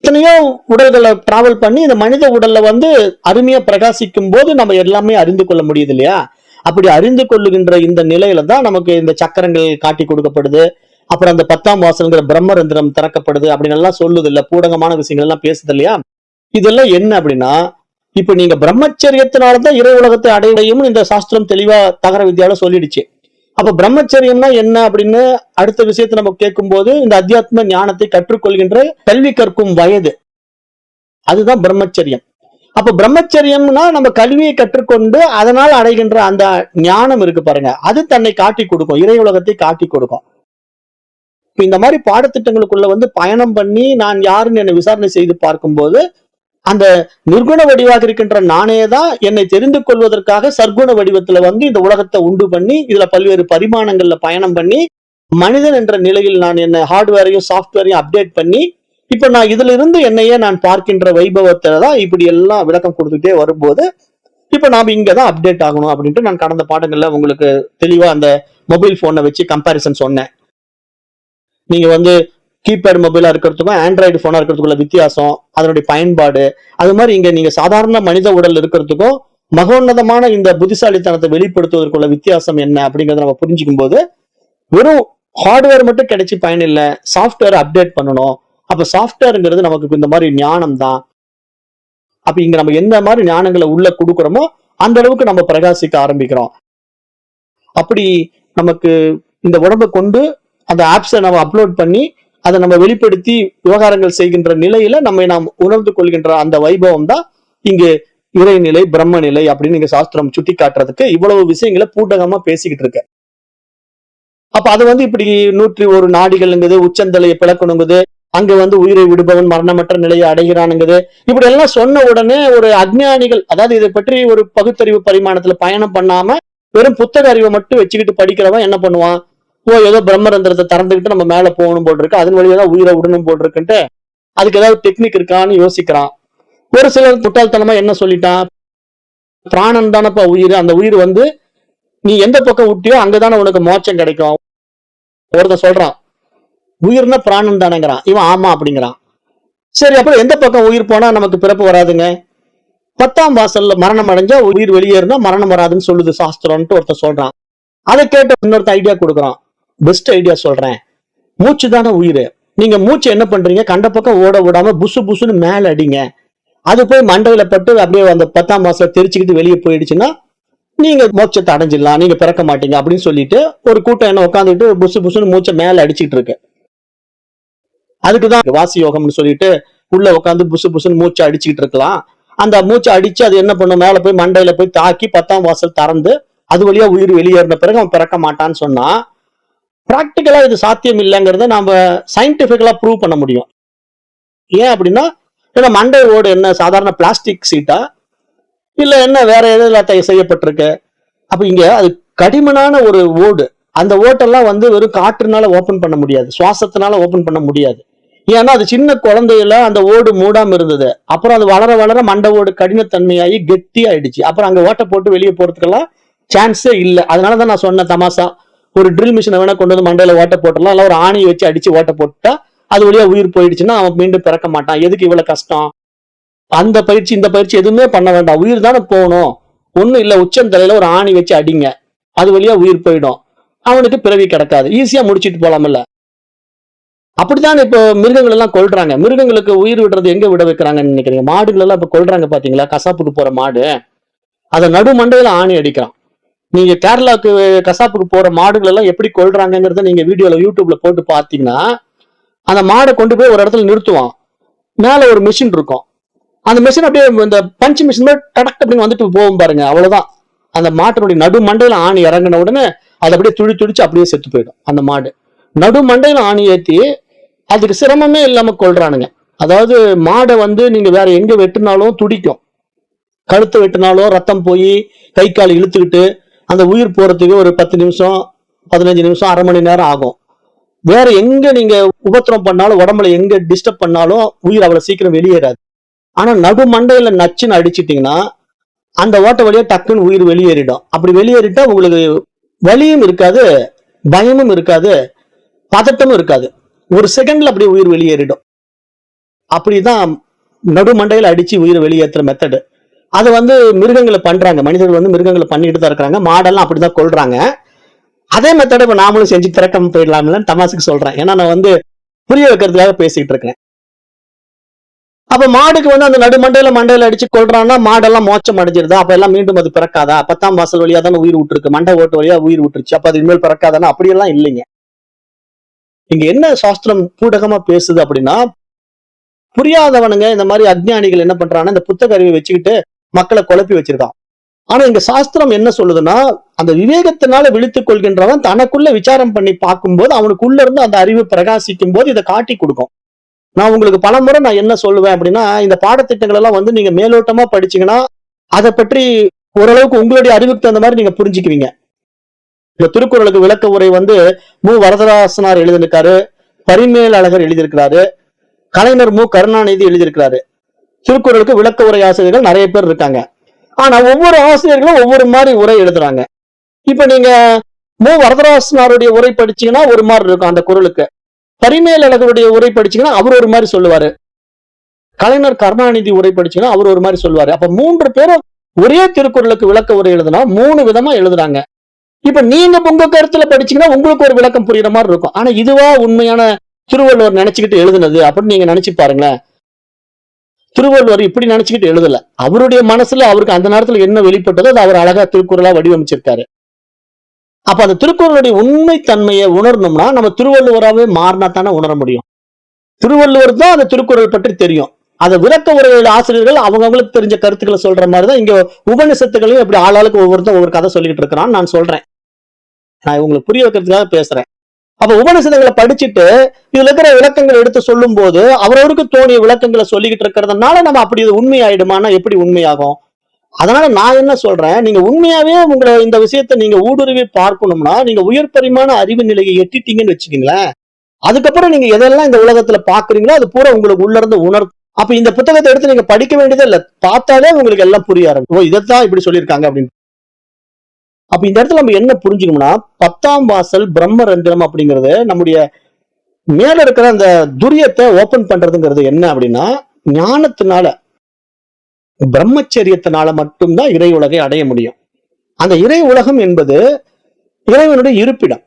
எத்தனையோ உடல்களை டிராவல் பண்ணி இந்த மனித உடல்ல வந்து அருமையா பிரகாசிக்கும் போது நம்ம எல்லாமே அறிந்து கொள்ள முடியுது இல்லையா? அப்படி அறிந்து கொள்ளுகின்ற இந்த நிலையில தான் நமக்கு இந்த சக்கரங்கள் காட்டி கொடுக்கப்படுது. அப்புறம் அந்த 10ஆம் வாசல்ங்கிற பிரம்மரந்திரம் திறக்கப்படுது அப்படின்னு எல்லாம் சொல்லுது இல்ல, பூடகமான விஷயங்கள் எல்லாம் பேசுது இல்லையா? இதெல்லாம் என்ன அப்படின்னா, இப்ப நீங்க பிரம்மச்சரியத்தினாலதான் இறை உலகத்தை அடையடையும் இந்த சாஸ்திரம் தெளிவா தகர வித்யால சொல்லிடுச்சு. அப்ப பிரம்மச்சரியம்னா என்ன அப்படின்னு அடுத்த விஷயத்தை நம்ம கேட்கும்போது, இந்த அத்தியாத்ம ஞானத்தை கற்றுக்கொள்கின்ற கல்வி கற்கும் வயது, அதுதான் பிரம்மச்சரியம். அப்ப பிரம்மச்சரியம்னா நம்ம கல்வியை கற்றுக்கொண்டு அதனால் அடைகின்ற அந்த ஞானம் இருக்கு பாருங்க, அது தன்னை காட்டி கொடுக்கும், இறை உலகத்தை காட்டி கொடுக்கும். இப்ப இந்த மாதிரி பாடத்திட்டங்களுக்குள்ள பயணம் பண்ணி நான் யாருன்னு என்னை விசாரணை செய்து பார்க்கும்போது, அந்த நிர்குண வடிவாக இருக்கின்ற நானே தான் என்னை தெரிந்து கொள்வதற்காக சர்க்குண வடிவத்துல இந்த உலகத்தை உண்டு பண்ணி இதுல பல்வேறு பரிமாணங்கள்ல பயணம் பண்ணி மனிதன் என்ற நிலையில் நான் என்ன ஹார்ட்வேரையும் சாஃப்ட்வேரையும் அப்டேட் பண்ணி இப்ப நான் இதுல இருந்து என்னையே நான் பார்க்கின்ற வைபவத்துல தான் இப்படி எல்லாம் விளக்கம் கொடுத்துட்டே வரும்போது இப்ப நாம இங்கதான் அப்டேட் ஆகணும் அப்படின்ட்டு நான் கடந்த பாடங்கள்ல உங்களுக்கு தெளிவா அந்த மொபைல் போனை வச்சு கம்பாரிசன் சொன்னேன். நீங்க கீபேட் மொபைலா இருக்கிறதுக்கும் ஆண்ட்ராய்டு போனா இருக்கிறதுக்குள்ள வித்தியாசம், அதனுடைய பயன்பாடு, அது மாதிரி இங்க நீங்க சாதாரண மனித உடல் இருக்கிறதுக்கும் மகோன்னதமான இந்த புத்திசாலித்தனத்தை வெளிப்படுத்துவதற்குள்ள வித்தியாசம் என்ன அப்படிங்கறத நம்ம புரிஞ்சுக்கும் போது வெறும் ஹார்ட்வேர் மட்டும் கிடைச்சி பயன் இல்லை, சாஃப்ட்வேர் அப்டேட் பண்ணணும். அப்ப சாஃப்ட்வேர்ங்கிறது நமக்கு இந்த மாதிரி ஞானம் தான். அப்ப இங்க நம்ம எந்த மாதிரி ஞானங்களை உள்ள கொடுக்குறோமோ அந்த அளவுக்கு நம்ம பிரகாசிக்க ஆரம்பிக்கிறோம். அப்படி நமக்கு இந்த உடம்பை கொண்டு அந்த ஆப்ஸை நம்ம அப்லோட் பண்ணி அதை நம்ம வெளிப்படுத்தி விவகாரங்கள் செய்கின்ற நிலையில நம்மை நாம் உணர்ந்து கொள்கின்ற அந்த வைபவம் தான் இங்கு இறைநிலை, பிரம்ம நிலை அப்படின்னு இங்க சாஸ்திரம் சுட்டி காட்டுறதுக்கு இவ்வளவு விஷயங்களை பூட்டகமா பேசிக்கிட்டு இருக்கு. அப்ப அது இப்படி 101 நாடிகள்ங்குது, உச்சந்தலையை பிளக்கணுங்குது, அங்க உயிரை விடுபவன் மரணமற்ற நிலையை அடைகிறானுங்குது. இப்படி எல்லாம் சொன்ன உடனே ஒரு அஜ்ஞானிகள், அதாவது இதை பற்றி ஒரு பகுத்தறிவு பரிமாணத்துல பயணம் பண்ணாம வெறும் புத்தக அறிவை மட்டும் வச்சுக்கிட்டு படிக்கிறவன் என்ன பண்ணுவான், ஏதோ பிரம்மரந்திரத்தை திறந்துக்கிட்டு நம்ம மேல போகணும் போல் இருக்கு, அதன் வழியாதான் உயிரை விடணும் போல் இருக்குன்ட்டு அதுக்கு ஏதாவது டெக்னிக் இருக்கான்னு யோசிக்கிறான். ஒரு சிலர் முட்டாள்தனமா என்ன சொல்லிட்டான், பிராணன் தானப்பா உயிர், அந்த உயிர் நீ எந்த பக்கம் விட்டியோ அங்கதானே உனக்கு மோட்சம் கிடைக்கும். ஒருத்தன் சொல்றான் உயிர்னா பிராணன் தானேங்கிறான், இவன் ஆமா அப்படிங்கிறான். சரி, அப்புறம் எந்த பக்கம் உயிர் போனா நமக்கு பிறப்பு வராதுங்க, 10ஆம் வாசல்ல மரணம் அடைஞ்சா உயிர் வெளியேறினா மரணம் வராதுன்னு சொல்லுது சாஸ்திரம்ட்டு ஒருத்தர் சொல்றான். அதை கேட்ட இன்னொருத்த ஐடியா கொடுக்குறான், பெஸ்ட் ஐடியா சொல்றேன், மூச்சு தானே உயிர், நீங்க மூச்சு என்ன பண்றீங்க, கண்ட பக்கம் ஓட விடாம புசு புசுன்னு மேல அடிங்க, அது போய் மண்டையில பட்டு அப்படியே அந்த 10ஆம் வாசல தெரிச்சுக்கிட்டு வெளியே போயிடுச்சுன்னா நீங்க மோட்சத்தை அடைஞ்சிடலாம், நீங்க பிறக்க மாட்டீங்க அப்படின்னு சொல்லிட்டு ஒரு கூட்டம் என்ன உட்காந்துட்டு புசு புசுன்னு மூச்சை மேல அடிச்சுட்டு இருக்கு. அதுக்குதான் வாசி யோகம்னு சொல்லிட்டு உள்ள உட்காந்து புசு புசுன்னு மூச்சை அடிச்சுக்கிட்டு இருக்கலாம். அந்த மூச்சை அடிச்சு அது என்ன பண்ணும், மேல போய் மண்டையில போய் தாக்கி 10ஆம் வாசல் திறந்து அது வழியா உயிர் வெளியேறின பிறகு அவன் பிறக்க மாட்டான்னு சொன்னா பிராக்டிக்கலா இது சாத்தியம் இல்லைங்கிறத நாம சயின்டிபிக்கலா ப்ரூவ் பண்ண முடியும். ஏன் அப்படின்னா, ஏன்னா மண்டை ஓடு என்ன சாதாரண பிளாஸ்டிக் சீட்டா இல்ல என்ன வேற எதுல செய்யப்பட்டிருக்கு. அப்ப இங்க அது கடிமனான ஒரு ஓடு, அந்த ஓட்டெல்லாம் வெறும் காற்றுனால ஓபன் பண்ண முடியாது, சுவாசத்தினால ஓபன் பண்ண முடியாது. ஏன்னா அது சின்ன குழந்தையில அந்த ஓடு மூடாம இருந்தது, அப்புறம் அது வளர வளர மண்டை ஓடு கடினத்தன்மையாகி கெட்டி ஆயிடுச்சு, அப்புறம் அங்க ஓட்ட போட்டு வெளியே போறதுக்கெல்லாம் சான்ஸே இல்லை. அதனாலதான் நான் சொன்ன தமாசா, ஒரு ட்ரில் மிஷினை வேணா கொண்டு மண்டையில ஓட்ட போட்டுலாம், இல்ல ஒரு ஆணியை வச்சு அடிச்சு ஓட்ட போட்டுட்டா அது வழியா உயிர் போயிடுச்சுன்னா அவன் மீண்டும் பிறக்க மாட்டான். எதுக்கு இவ்வளவு கஷ்டம், அந்த பயிற்சி இந்த பயிற்சி எதுவுமே பண்ண வேண்டாம், உயிர் தானே போகணும், ஒண்ணும் இல்ல உச்சந்தலையில ஒரு ஆணி வச்சு அடிங்க, அது வழியா உயிர் போயிடும், அவனுக்கு பிறவி கிடக்காது, ஈஸியா முடிச்சிட்டு போலாம்ல. அப்படித்தான் இப்ப மிருகங்கள் எல்லாம் கொல்றாங்க. மிருகங்களுக்கு உயிர் விடுறது எங்க விட வைக்கிறாங்கன்னு நினைக்கிறீங்க, மாடுகள் எல்லாம் இப்ப கொல்றாங்க பாத்தீங்களா, கசாப்புக்கு போற மாடு அதை நடு மண்டையில ஆணி அடிக்கிறான். நீங்க கேரளாவுக்கு கசாப்புக்கு போற மாடுகள் எல்லாம் எப்படி கொல்றாங்கிறத நீங்க வீடியோல யூடியூப்ல போட்டு பாத்தீங்கன்னா, அந்த மாடை கொண்டு போய் ஒரு இடத்துல நிறுத்துவான், மேல ஒரு மிஷின் இருக்கும், அந்த மிஷின் அப்படியே இந்த பஞ்ச் மிஷின் டடக் அப்படின்னு வந்துட்டு போகும் பாருங்க, அவ்வளவுதான். அந்த மாட்டினுடைய நடு மண்டையில ஆணி இறங்கின உடனே அது அப்படியே துடிச்சு அப்படியே செத்து போயிடும். அந்த மாடு நடு மண்டையில ஆணி ஏத்தி அதுக்கு சிரமமே இல்லாம கொல்றானுங்க. அதாவது மாடை நீங்க வேற எங்க வெட்டினாலும் துடிக்கும், கழுத்தை வெட்டினாலும் ரத்தம் போய் கை கால் இழுத்துக்கிட்டு அந்த உயிர் போறதுக்கு ஒரு 10 நிமிஷம் 15 நிமிஷம் அரை மணி நேரம் ஆகும். வேற எங்க நீங்க உபத்திரம் பண்ணாலும் உடம்புல எங்க டிஸ்டர்ப் பண்ணாலும் உயிர் அவ்வளவு சீக்கிரம் வெளியேறாது. ஆனா நடு மண்டையில நச்சுன்னு அடிச்சிட்டீங்கன்னா அந்த ஓட்ட வழியா டக்குன்னு உயிர் வெளியேறிடும். அப்படி வெளியேறிட்டா உங்களுக்கு வலியும் இருக்காது, பயமும் இருக்காது, பதட்டமும் இருக்காது, ஒரு செகண்ட்ல அப்படியே உயிர் வெளியேறிடும். அப்படிதான் நடு மண்டையில அடிச்சு உயிர் வெளியேற்றுற மெத்தடு. அதை மிருகங்களை பண்றாங்க, மனிதர்கள் மிருகங்களை பண்ணிட்டு தான் இருக்கிறாங்க, மாடெல்லாம் அப்படிதான் கொள்றாங்க. அதே மெத்தடை இப்ப நாமளும் செஞ்சு திறக்காம போயிடலாம்னு தமாசுக்கு சொல்றேன். ஏன்னா நான் புரிய வைக்கிறதுக்காக பேசிட்டு இருக்கேன். அப்ப மாடுக்கு வந்து அந்த மண்டையில அடிச்சு கொள்றான்னா மாடெல்லாம் மோட்சம் அடைஞ்சிருதா? அப்ப எல்லாம் மீண்டும் அது பிறக்காதா? 10ஆம் வாசல் வழியா தானே உயிர் விட்டுருக்கு, மண்டை ஓட்டு வழியா உயிர் விட்டுருச்சு, அப்ப அது இனிமேல் பிறக்காதானா? அப்படியெல்லாம் இல்லைங்க. இங்க என்ன சாஸ்திரம் பூடகமா பேசுது அப்படின்னா, புரியாதவனுங்க இந்த மாதிரி அஜ்ஞானிகள் என்ன பண்றாங்கன்னா இந்த புத்தக அறிவை வச்சுக்கிட்டு மக்களை குழப்பி வச்சிருக்கான். ஆனா இங்க சாஸ்திரம் என்ன சொல்லுதுன்னா, அந்த விவேகத்தினால விழித்துக் கொள்கின்றவன் தனக்குள்ள விசாரம் பண்ணி பார்க்கும்போது அவனுக்குள்ள இருந்து அந்த அறிவு பிரகாசிக்கும் போது இதை காட்டி கொடுக்கும். நான் உங்களுக்கு பலமுறை நான் என்ன சொல்லுவேன் அப்படின்னா, இந்த பாடத்திட்டங்கள் எல்லாம் வந்து நீங்க மேலோட்டமா படிச்சீங்கன்னா அதை பற்றி ஓரளவுக்கு உங்களுடைய அறிவுக்கு தகுந்த மாதிரி நீங்க புரிஞ்சுக்குவீங்க. இந்த திருக்குறளுக்கு விளக்க உரை வந்து மு வரதராசனார் எழுதியிருக்காரு, பரிமேல் அழகர் எழுதியிருக்கிறாரு, கலைஞர் மு கருணாநிதி எழுதியிருக்கிறாரு. திருக்குறளுக்கு விளக்க உரை ஆசிரியர்கள் நிறைய பேர் இருக்காங்க. ஆனா ஒவ்வொரு ஆசிரியர்களும் ஒவ்வொரு மாதிரி உரை எழுதுறாங்க. இப்ப நீங்க மு வரதராசனாருடைய உரை படிச்சீங்கன்னா ஒரு மாதிரி இருக்கும் அந்த குறளுக்கு. பரிமேல் அழகருடைய உரை படிச்சீங்கன்னா அவர் ஒரு மாதிரி சொல்லுவாரு. கலைஞர் கருணாநிதி உரை படிச்சீங்கன்னா அவர் ஒரு மாதிரி சொல்லுவாரு. அப்ப 3 பேரும் ஒரே திருக்குறளுக்கு விளக்க உரை எழுதுனா 3 விதமா எழுதுறாங்க. இப்ப நீங்க உங்க கருத்துல படிச்சீங்கன்னா உங்களுக்கு ஒரு விளக்கம் புரியுற மாதிரி இருக்கும். ஆனா இதுவா உண்மையான திருவள்ளுவர் நினைச்சுக்கிட்டு எழுதுனது அப்படின்னு நீங்க நினைச்சு பாருங்களேன். திருவள்ளுவர் இப்படி நினைச்சுக்கிட்டு எழுதல. அவருடைய மனசுல அவருக்கு அந்த நேரத்துல என்ன வெளிப்பட்டதோ அது அவர் அழகா திருக்குறளா வடிவமைச்சிருக்காரு. அப்ப அந்த திருக்குறளுடைய உண்மை தன்மையை உணரணும்னா நம்ம திருவள்ளுவராகவே மாறினா தானே உணர முடியும். திருவள்ளுவர் தான் அந்த திருக்குறள் பற்றி தெரியும். அதை விளக்க உரையோட ஆசிரியர்கள் அவங்களுக்கு தெரிஞ்ச கருத்துக்களை சொல்ற மாதிரிதான் இங்க உபநிஷத்துகளையும் இப்படி ஆளாளுக்கு ஒவ்வொருத்தரும் ஒவ்வொரு கதை சொல்லிக்கிட்டு இருக்கிறான்னு நான் சொல்றேன். நான் உங்களுக்கு புரிய வைக்கிறதுக்காக பேசுறேன். அப்ப உபநிஷதங்களை படிச்சுட்டு இதுல இருக்கிற விளக்கங்களை எடுத்து சொல்லும் போது அவரவருக்கு தோணிய விளக்கங்களை சொல்லிக்கிட்டு இருக்கிறதுனால நம்ம அப்படி இது உண்மை ஆயிடுமானா எப்படி உண்மையாகும்? அதனால நான் என்ன சொல்றேன், நீங்க உண்மையாவே உங்களை இந்த விஷயத்தை நீங்க ஊடுருவி பார்க்கணும்னா நீங்க உயர் பரிமாண அறிவு நிலையை எட்டிட்டீங்கன்னு வச்சுக்கீங்களேன். அதுக்கப்புறம் நீங்க எதெல்லாம் இந்த உலகத்துல பாக்குறீங்களோ அது பூரா உங்களுக்கு உள்ள இருந்து உணர்த்தும். அப்ப இந்த புத்தகத்தை எடுத்து நீங்க படிக்க வேண்டியதே இல்ல, பார்த்தாலே உங்களுக்கு எல்லாம் புரிய ஆரம்பிக்கும். ஓ, இதைத்தான் இப்படி சொல்லியிருக்காங்க அப்படின்னு. அப்ப இந்த இடத்துல நம்ம என்ன புரிஞ்சுக்கணும்னா 10ஆம் வாசல் பிரம்மரந்திரம் அப்படிங்கிறது நம்முடைய மேல இருக்கிற அந்த துரியத்தை ஓபன் பண்றதுங்கிறது என்ன அப்படின்னா, ஞானத்தினால பிரம்மச்சரியத்தினால மட்டும்தான் இறை உலகை அடைய முடியும். அந்த இறை உலகம் என்பது இறைவனுடைய இருப்பிடம்.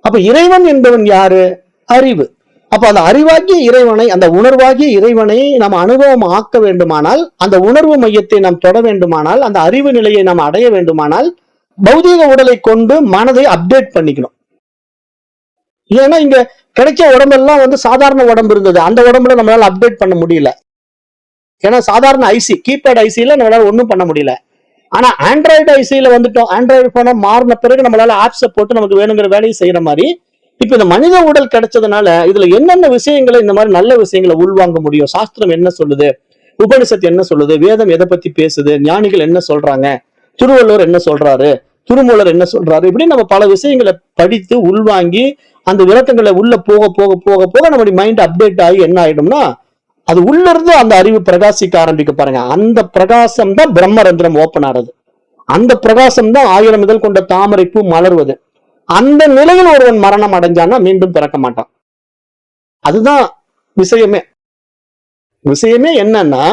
அப்ப இறைவன் என்பவன் யாரு? அறிவு. அப்ப அந்த அறிவாகிய இறைவனை, அந்த உணர்வாகிய இறைவனை நாம் அனுபவம் ஆக்க வேண்டுமானால், அந்த உணர்வு மையத்தை நாம் தொட வேண்டுமானால், அந்த அறிவு நிலையை நாம் அடைய வேண்டுமானால் பௌதீக உடலை கொண்டு மனதை அப்டேட் பண்ணிக்கணும். ஏன்னா இங்க கிடைச்ச உடம்பெல்லாம் வந்து சாதாரண உடம்பு இருந்தது, அந்த உடம்புல நம்மளால அப்டேட் பண்ண முடியல. ஏன்னா சாதாரண ஐசி, கீபேட் ஐசியில நம்மளால ஒன்றும் பண்ண முடியல. ஆனா ஆண்ட்ராய்டு ஐசியில வந்துட்டோம். ஆண்ட்ராய்டு போனா மாறின பிறகு நம்மளால ஆப்ஸை போட்டு நமக்கு வேணுங்கிற வேலையை செய்யற மாதிரி இப்ப இந்த மனித உடல் கிடைச்சதுனால இதுல என்னென்ன விஷயங்களை, இந்த மாதிரி நல்ல விஷயங்களை உள்வாங்க முடியும். சாஸ்திரம் என்ன சொல்லுது, உபனிஷத்து என்ன சொல்லுது, வேதம் எதை பத்தி பேசுது, ஞானிகள் என்ன சொல்றாங்க, திருவள்ளுவர் என்ன சொல்றாரு, திருமூலர் என்ன சொல்றாரு, இப்படி நம்ம பல விஷயங்களை படித்து உள்வாங்கி அந்த விளக்கங்களை உள்ள போக போக போக போக நம்மளுடைய மைண்ட் அப்டேட் ஆகி என்ன ஆயிடும்னா அது உள்ள இருந்து அந்த அறிவு பிரகாசிக்க ஆரம்பிக்க பாருங்க. அந்த பிரகாசம் தான் பிரம்மரந்திரம் ஓப்பன் ஆறது. அந்த பிரகாசம் தான் 1000 இதழ் கொண்ட தாமரை பூ மலர்வது. அந்த நிலையில் ஒருவன் மரணம் அடைஞ்சான்னா மீண்டும் பிறக்க மாட்டான். அதுதான் விஷயமே. விஷயமே என்னன்னா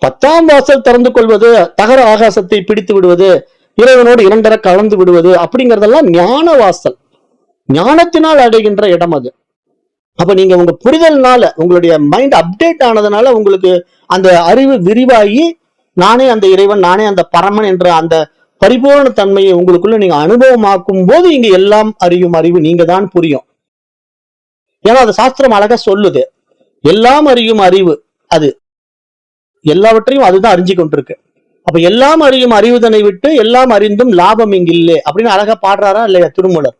10ஆம் வாசல் திறந்து கொள்வது, தகர ஆகாசத்தை பிடித்து விடுவது, இறைவனோடு இரண்டர கலந்து விடுவது அப்படிங்கறதெல்லாம் ஞான வாசல், ஞானத்தினால் அடைகின்ற இடம் அது. அப்ப நீங்க உங்க புரிதல்னால, உங்களுடைய மைண்ட் அப்டேட் ஆனதுனால உங்களுக்கு அந்த அறிவு விரிவாகி நானே அந்த இறைவன், நானே அந்த பரமன் என்ற அந்த பரிபூர்ண தன்மையை உங்களுக்குள்ள நீங்க அனுபவமாக்கும் போது இங்க எல்லாம் அறியும் அறிவு நீங்க தான் புரியும். ஏன்னா அது சாஸ்திரம் அழகா சொல்லுது, எல்லாம் அறியும் அறிவு அது எல்லாவற்றையும் அதுதான் அறிஞ்சு கொண்டிருக்கு. அப்ப எல்லாம் அறியும் அறிவுதனை விட்டு எல்லாம் அறிந்தும் லாபம் இங்கில்லை அப்படின்னு அழகா பாடுறாரா இல்லையா திருமூலர்?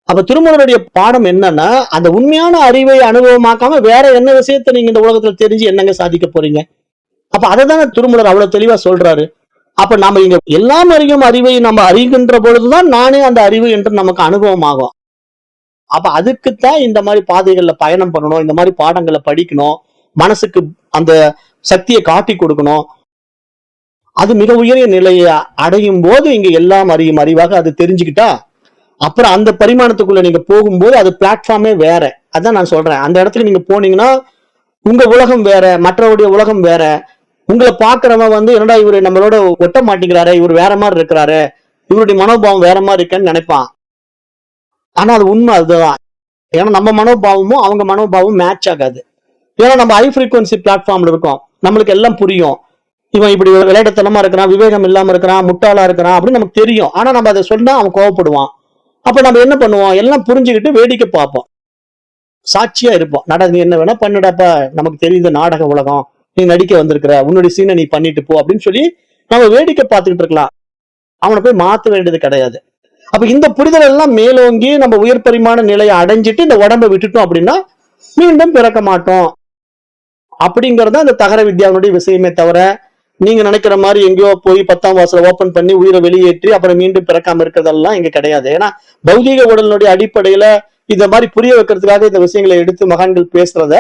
அப்ப திருமூலருடைய பாடம் என்னன்னா, அந்த உண்மையான அறிவை அனுபவமாக்காம வேற என்ன விஷயத்த நீங்க இந்த உலகத்துல தெரிஞ்சு என்னங்க சாதிக்க போறீங்க? அப்ப அதை தானே திருமூலர் அவ்வளவு தெளிவா சொல்றாரு. அப்ப நம்ம இங்க எல்லாம் அறியும் அறிவை நம்ம அறிகின்ற பொழுதுதான் நானே அந்த அறிவு என்று நமக்கு அனுபவம் ஆகும். அப்ப அதுக்குத்தான் இந்த மாதிரி பாதைகள்ல பயணம் பண்ணணும், இந்த மாதிரி பாடங்களை படிக்கணும், மனசுக்கு அந்த சக்தியை காட்டி கொடுக்கணும். அது மிக உயரிய நிலையை அடையும் போது இங்க எல்லாம் அறியும் அறிவாக அது தெரிஞ்சுக்கிட்டா அப்புறம் அந்த பரிமாணத்துக்குள்ள நீங்க போகும்போது அது பிளாட்ஃபார்மே வேற. அதான் நான் சொல்றேன், அந்த இடத்துல நீங்க போனீங்கன்னா உங்க உலகம் வேற, மற்றவருடைய உலகம் வேற. உங்களை பாக்குறவன் வந்து என்னடா இவரு நம்மளோட ஒட்ட மாட்டேங்கிறாரு, இவர் வேற மாதிரி இருக்கிறாரு, இவருடைய மனோபாவம் வேற மாதிரி இருக்குன்னு நினைப்பான். ஆனா அது உண்மை அதுதான். ஏன்னா நம்ம மனோபாவமும் அவங்க மனோபாவமும் மேட்ச் ஆகாது. ஏன்னா நம்ம ஹை ஃப்ரீக்வன்சி பிளாட்ஃபார்ம்ல இருக்கோம், நம்மளுக்கு எல்லாம் புரியும். இவன் இப்படி விளையாட்டுத்தனமா இருக்கிறான், விவேகம் இல்லாம இருக்கிறான், முட்டாளா இருக்கிறான் அப்படின்னு நமக்கு தெரியும். ஆனா நம்ம அதை சொன்னா அவன் கோவப்படுவான். அப்ப நம்ம என்ன பண்ணுவோம், எல்லாம் புரிஞ்சுக்கிட்டு வேடிக்கை பார்ப்போம், சாட்சியா இருப்போம். நீ என்ன வேணா பண்ணுடாப்பா, நமக்கு தெரியுது நாடக உலகம், நீ நடிக்க வந்திருக்கிற, உன்னுடைய சீனை நீ பண்ணிட்டு போ அப்படின்னு சொல்லி நம்ம வேடிக்கை பார்த்துக்கிட்டு இருக்கலாம். அவனை போய் மாத்த வேண்டியது கிடையாது. அப்ப இந்த புரிதல் எல்லாம் மேலோங்கி நம்ம உயர் பரிமாண நிலையை அடைஞ்சிட்டு இந்த உடம்பை விட்டுட்டோம் அப்படின்னா மீண்டும் பிறக்க மாட்டோம். அப்படிங்கறத அந்த தகர வித்யாவுடைய விஷயமே தவிர, நீங்க நினைக்கிற மாதிரி எங்கேயோ போய் 10ஆம் வாசல ஓபன் பண்ணி உயிரை வெளியேற்றி அப்புறம் மீண்டும் பிறக்காம இருக்கிறதெல்லாம் இங்க கிடையாது. ஏன்னா பௌதீக உடலுடைய அடிப்படையில இந்த மாதிரி புரிய வைக்கிறதுக்காக இந்த விஷயங்களை எடுத்து மகான்கள் பேசுறத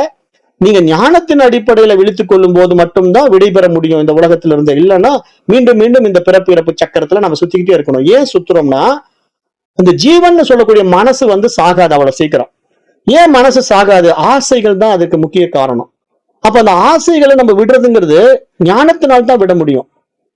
நீங்க ஞானத்தின் அடிப்படையில விழித்துக் கொள்ளும் போது மட்டும்தான் விடைபெற முடியும் இந்த உலகத்துல இருந்து. இல்லைன்னா மீண்டும் மீண்டும் இந்த பிறப்பு இறப்பு சக்கரத்துல நம்ம சுத்திக்கிட்டே இருக்கணும். ஏன் சுத்துறோம்னா, அந்த ஜீவன் சொல்லக்கூடிய மனசு சாகாது அவ்வளவு சீக்கிரம். ஏன் மனசு சாகாது? ஆசைகள் தான் அதுக்கு முக்கிய காரணம். அப்ப அந்த ஆசைகளை நம்ம விடுறதுங்கிறது ஞானத்தினால்தான் விட முடியும்.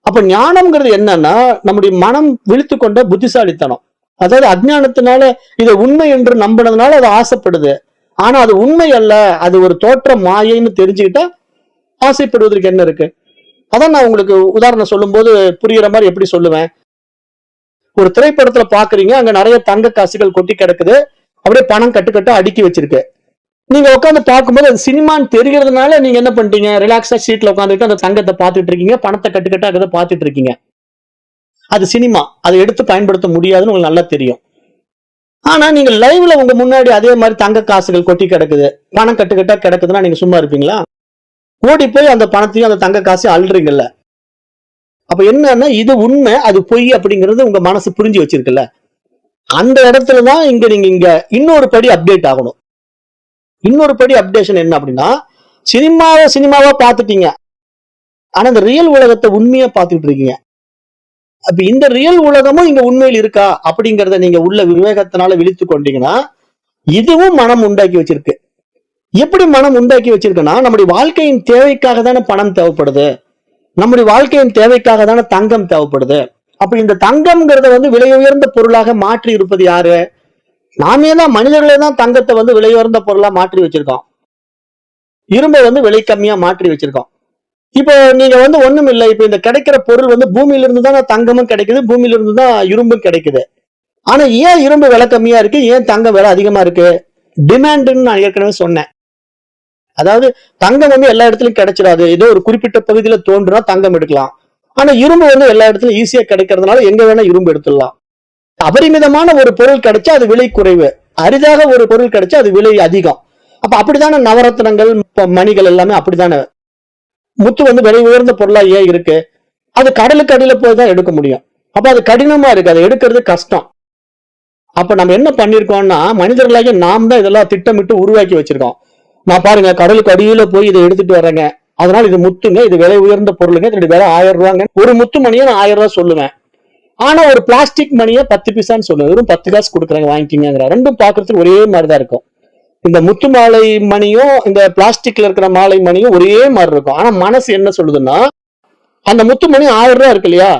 அப்ப ஞானம்ங்கிறது என்னன்னா, நம்முடைய மனம் விழித்து கொண்ட புத்திசாலித்தனம். அதாவது அஜ்ஞானத்தினால இதை உண்மை என்று நம்பினதுனால அது ஆசைப்படுது. ஆனா அது உண்மை அல்ல, அது ஒரு தோற்ற மாயைன்னு தெரிஞ்சுக்கிட்டா ஆசைப்படுவதற்கு என்ன இருக்கு? அதான் நான் உங்களுக்கு உதாரணம் சொல்லும் போது புரியுற மாதிரி எப்படி சொல்லுவேன். ஒரு திரைப்படத்துல பாக்குறீங்க, அங்க நிறைய தங்க காசுகள் கொட்டி கிடக்குது, அப்படியே பணம் கட்டுக்கட்டா அடுக்கி வச்சிருக்கு. நீங்க உட்காந்து பார்க்கும்போது அது சினிமான்னு தெரிகிறதுனால நீங்க என்ன பண்ணிட்டீங்க, ரிலாக்ஸா சீட்ல உட்காந்துட்டு அந்த தங்கத்தை பார்த்துட்டு இருக்கீங்க, பணத்தை கட்டுக்கட்டா அதை பார்த்துட்டு இருக்கீங்க. அது சினிமா, அதை எடுத்து பயன்படுத்த முடியாதுன்னு உங்களுக்கு நல்லா தெரியும். ஆனா நீங்க லைவ்ல உங்க முன்னாடி அதே மாதிரி தங்க காசுகள் கொட்டி கிடக்குது, பணம் கட்டுக்கட்டா கிடக்குதுன்னா நீங்க சும்மா இருப்பீங்களா? ஓடி போய் அந்த பணத்தையும் அந்த தங்க காசையும் அள்ளுறீங்கல்ல. அப்ப என்னன்னா, இது உண்மை அது பொய் அப்படிங்கிறது உங்க மனசு புரிஞ்சு வச்சிருக்குல்ல. அந்த இடத்துலதான் நீங்க இன்னொரு படி அப்டேட் ஆகணும். இன்னொரு படி அப்டேஷன் என்ன அப்படின்னா, சினிமாவா பார்த்துட்டீங்க, ஆனா இந்த ரியல் உலகத்தை உண்மையா பார்த்துட்டு இருக்கீங்க. அப்ப இந்த ரியல் உலகமும் இங்க உண்மையில் இருக்கா அப்படிங்கறத நீங்க உள்ள விவேகத்தினால விழித்து கொண்டீங்கன்னா, இதுவும் மனம் உண்டாக்கி வச்சிருக்கு. எப்படி மனம் உண்டாக்கி வச்சிருக்குன்னா, நம்முடைய வாழ்க்கையின் தேவைக்காக தானே பணம் தேவைப்படுது, நம்முடைய வாழ்க்கையின் தேவைக்காக தானே தங்கம் தேவைப்படுது. அப்ப இந்த தங்கம்ங்கிறத விலை உயர்ந்த பொருளாக மாற்றி இருப்பது யாரு? நாமே தான், மனிதர்களே தான் தங்கத்தை விலை உயர்ந்த பொருளா மாற்றி வச்சிருக்கோம், இரும்பை விலை கம்மியா மாற்றி வச்சிருக்கோம். இப்போ நீங்க ஒண்ணும் இல்லை, இப்ப இந்த கிடைக்கிற பொருள் பூமியில இருந்து தான் தங்கமும் கிடைக்குது, பூமியில இருந்து தான் இரும்பும் கிடைக்குது. ஆனா ஏன் இரும்பு விலை கம்மியா இருக்கு, ஏன் தங்கம் விலை அதிகமா இருக்கு? டிமாண்டுன்னு நான் ஏற்கனவே சொன்னேன். அதாவது தங்கம் எல்லா இடத்துலயும் கிடைச்சிடாது, ஏதோ ஒரு குறிப்பிட்ட பகுதியில தோன்றுனா தங்கம் எடுக்கலாம். ஆனா இரும்பு எல்லா இடத்துலயும் ஈஸியா கிடைக்கிறதுனால எங்க வேணா இரும்பு எடுத்துடலாம். அபரிமிதமான ஒரு பொருள் கிடைச்சா அது விலை குறைவு, அரிதாக ஒரு பொருள் கிடைச்சா அது விலை அதிகம். அப்ப அப்படித்தானே நவரத்னங்கள் மணிகள் எல்லாமே அப்படித்தானே. முத்து விலை உயர்ந்த பொருளா ஏன் இருக்கு? அது கடலுக்கு அடியில போய் தான் எடுக்க முடியும். அப்ப அது கடினமா இருக்கு, அதை எடுக்கிறது கஷ்டம். அப்ப நம்ம என்ன பண்ணிருக்கோம்னா, மனிதர்களாக நாம் தான் இதெல்லாம் திட்டமிட்டு உருவாக்கி வச்சிருக்கோம். நான் பாருங்க, கடலுக்கு அடியில போய் இதை எடுத்துட்டு வர்றேங்க, அதனால இது முத்துங்க, இது விலை உயர்ந்த பொருளுங்க, இதோட விலை 1000 ரூபாங்க. ஒரு முத்து மணியை நான் 1000 ரூபாய் சொல்லுவேன். ஆனா ஒரு பிளாஸ்டிக் மணியை 10 பைசான்னு சொல்லுவேன், வெறும் 10 காசு கொடுக்குறாங்க வாங்கிக்கிங்கிற. ரெண்டும் பாக்குறதுக்கு ஒரே மாதிரிதான் இருக்கும். இந்த முத்து மாலை மணியும் இந்த பிளாஸ்டிக்ல இருக்கிற மாலை மணியும் ஒரே மாதிரி இருக்கும். ஆனா மனசு என்ன சொல்லுதுன்னா, அந்த முத்து மணி 1000 ரூபாய் இருக்கு இல்லையா,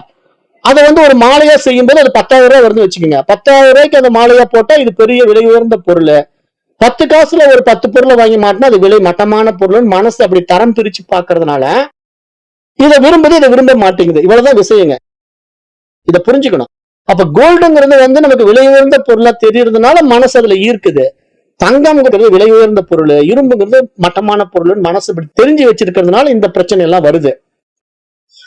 அதை ஒரு மாலையா செய்யும் போது அது 10,000 ரூபாய் வருதுன்னு வச்சுக்கோங்க. 10,000 ரூபாய்க்கு அந்த மாலையா போட்டா இது பெரிய விலை உயர்ந்த பொருள். 10 காசுல ஒரு 10 பொருளை வாங்கி மாட்டினா அது விலை மட்டமான பொருள். மனசு அப்படி தரம் பிரிச்சு பாக்குறதுனால இதை விரும்புது, இதை விரும்ப மாட்டேங்குது. இவ்வளவுதான் விஷயங்க, இதை புரிஞ்சுக்கணும். அப்ப கோல்டுங்கிறது நமக்கு விலை உயர்ந்த பொருளா தெரியறதுனால மனசு அதுல ஈர்க்குது. தங்கம்ங்கிறது விலை உயர்ந்த பொருள், இரும்புங்கிறது மட்டமான பொருள் மனசு இப்படி தெரிஞ்சு வச்சிருக்கிறதுனால இந்த பிரச்சனை எல்லாம் வருது.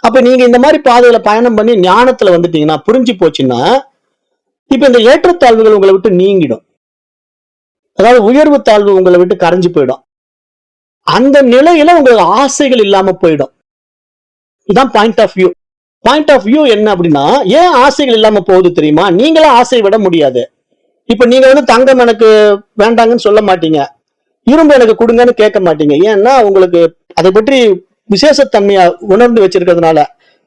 அப்ப நீங்க இந்த மாதிரி பாதையில பயணம் பண்ணி ஞானத்துல வந்துட்டீங்கன்னா, புரிஞ்சு போச்சுன்னா, இப்ப இந்த ஏற்றத்தாழ்வுகள் உங்களை விட்டு நீங்கிடும். அதாவது உயர்வு தாழ்வு உங்களை விட்டு கரைஞ்சு போயிடும். அந்த நிலையில உங்களுக்கு ஆசைகள் இல்லாம போயிடும். இதுதான் point of view. Point of view என்ன அப்படின்னா, ஏன் ஆசைகள் இல்லாம போகுது தெரியுமா? நீங்களும் ஆசை விட முடியாது. இப்ப நீங்க தங்கம் எனக்கு வேண்டாங்கன்னு சொல்ல மாட்டீங்க, இரும்பு எனக்கு கொடுங்கன்னு கேட்க மாட்டீங்க. ஏன்னா உங்களுக்கு அதை பற்றி விசேஷத்தன்மையா உணர்ந்து வச்சிருக்கிறதுனால.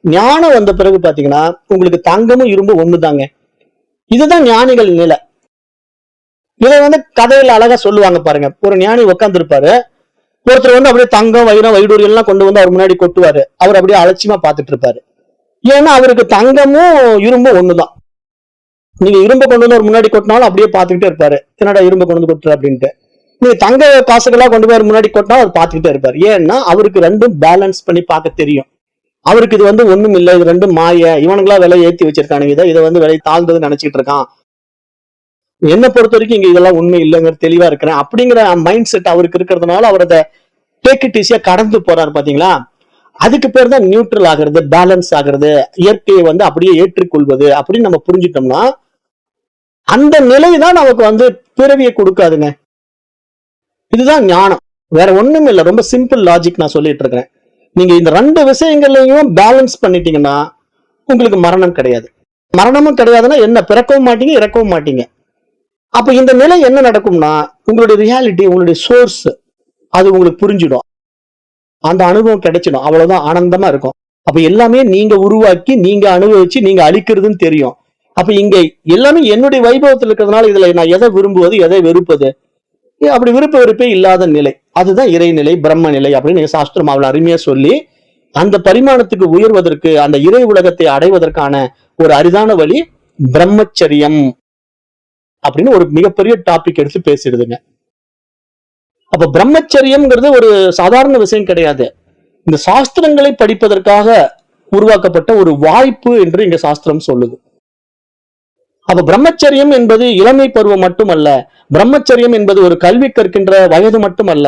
ஞானம் வந்த பிறகு பாத்தீங்கன்னா உங்களுக்கு தங்கமும் இரும்பு ஒண்ணுதாங்க. இதுதான் ஞானிகள் நிலை. இதை கதையில அழகா சொல்லுவாங்க பாருங்க. ஒரு ஞானி உட்கார்ந்து இருப்பாரு, ஒருத்தர் அப்படியே தங்கம் வைரம் வைடூரியம் எல்லாம் கொண்டு அவர் முன்னாடி கொட்டுவாரு. அவர் அப்படியே அலட்சியமா பார்த்துட்டு இருப்பாரு. ஏன்னா அவருக்கு தங்கமும் இரும்பும் ஒண்ணுதான். நீங்க இரும்பு கொண்டு ஒரு முன்னாடி கொட்டினாலும் அப்படியே பார்த்துக்கிட்டே இருப்பாரு, என்னடா இரும்பு கொண்டு கொட்டுற அப்படின்ட்டு. நீங்க தங்க காசுகளா கொண்டு போய் முன்னாடி கொட்டினா அவர் பார்த்துக்கிட்டே இருப்பார். ஏன்னா அவருக்கு ரெண்டும் பேலன்ஸ் பண்ணி பார்க்க தெரியும். அவருக்கு இது ஒண்ணும் இல்லை, இது ரெண்டும் மாய, இவனுங்களா விலை ஏத்தி வச்சிருக்கானுங்க, இதை விலை தாழ்ந்ததுன்னு நினைச்சிட்டு இருக்கான், என்ன பொறுத்த வரைக்கும் இங்க இதெல்லாம் உண்மை இல்லைங்கிற தெளிவா இருக்கிறேன் அப்படிங்கிற மைண்ட் செட் அவருக்கு இருக்கிறதுனால அவர் அதை டேக் இட் ஈஸியா கடந்து போறாரு. பாத்தீங்களா? அதுக்கு பேர் தான் நியூட்ரல் ஆகிறது, பேலன்ஸ் ஆகிறது, இயற்கையை அப்படியே ஏற்றுக்கொள்வது அப்படின்னு நம்ம புரிஞ்சுட்டோம்னா அந்த நிலை தான் நமக்கு பிறவியை கொடுக்காதுங்க. இதுதான் ஞானம், வேற ஒண்ணும் இல்லை. ரொம்ப சிம்பிள் லாஜிக் நான் சொல்லிட்டு இருக்கிறேன். நீங்க இந்த ரெண்டு விஷயங்களையும் பேலன்ஸ் பண்ணிட்டீங்கன்னா உங்களுக்கு மரணம் கிடையாது. மரணமும் கிடையாதுன்னா என்ன, பிறக்கவும் மாட்டீங்க, இறக்கவும் மாட்டீங்க. அப்ப இந்த நிலை என்ன நடக்கும்னா உங்களுடைய ரியாலிட்டி, உங்களுடைய சோர்ஸ் அது உங்களுக்கு புரிஞ்சிடும், அந்த அனுபவம் கிடைச்சிடும், அவ்வளவுதான், ஆனந்தமா இருக்கும். அப்ப எல்லாமே நீங்க உருவாக்கி நீங்க அனுபவிச்சு நீங்க அழிக்கிறதுன்னு தெரியும். அப்ப இங்க எல்லாமே என்னுடைய வைபவத்தில் இருக்கிறதுனால இதுல நான் எதை விரும்புவது எதை வெறுப்பது, அப்படி விருப்ப வெறுப்பே இல்லாத நிலை, அதுதான் இறைநிலை, பிரம்ம நிலை அப்படின்னு சாஸ்திரம் அவ்வளவு அருமையா சொல்லி அந்த பரிமாணத்துக்கு உயர்வதற்கு, அந்த இறை உலகத்தை அடைவதற்கான ஒரு அரிதான வழி பிரம்மச்சரியம் அப்படின்னு ஒரு மிகப்பெரிய டாபிக் எடுத்து பேசிடுதுங்க. அப்ப பிரம்மச்சரியம்ங்கிறது ஒரு சாதாரண விஷயம் கிடையாது. இந்த சாஸ்திரங்களை படிப்பதற்காக உருவாக்கப்பட்ட ஒரு வாய்ப்பு என்று இங்க சாஸ்திரம் சொல்லுது. அப்ப பிரம்மச்சரியம் என்பது இளமை பருவம் மட்டுமல்ல, பிரம்மச்சரியம் என்பது ஒரு கல்வி கற்கின்ற வயது மட்டுமல்ல,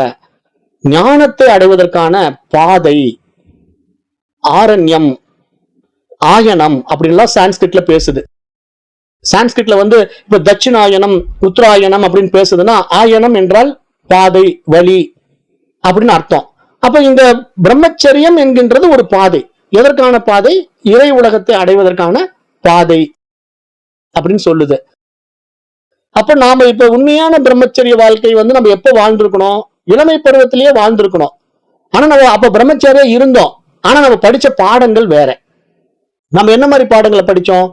ஞானத்தை அடைவதற்கான பாதை, ஆரண்யம், ஆயனம் அப்படின்லாம் சான்ஸ்கிரிட்ல பேசுது. சான்ஸ்கிரிட்ல இப்ப தட்சிணாயனம், உத்தராயணம் அப்படின்னு பேசுதுன்னா ஆயனம் என்றால் பாதை, வழி அப்படின்னு அர்த்தம். அப்ப இந்த பிரம்மச்சரியம் என்கின்றது ஒரு பாதை. எதற்கான பாதை? இறை உலகத்தை அடைவதற்கான பாதை அப்படின்னு சொல்லுது. அப்ப நாம இப்ப உண்மையான பிரம்மச்சரிய வாழ்க்கை நம்ம எப்ப வாழ்ந்திருக்கணும்? இளமை பருவத்திலேயே வாழ்ந்திருக்கணும். ஆனா நம்ம அப்ப பிரம்மச்சரியா இருந்தோம். ஆனா நம்ம படிச்ச பாடங்கள் வேற. நம்ம என்ன மாதிரி பாடங்களை படிச்சோம்?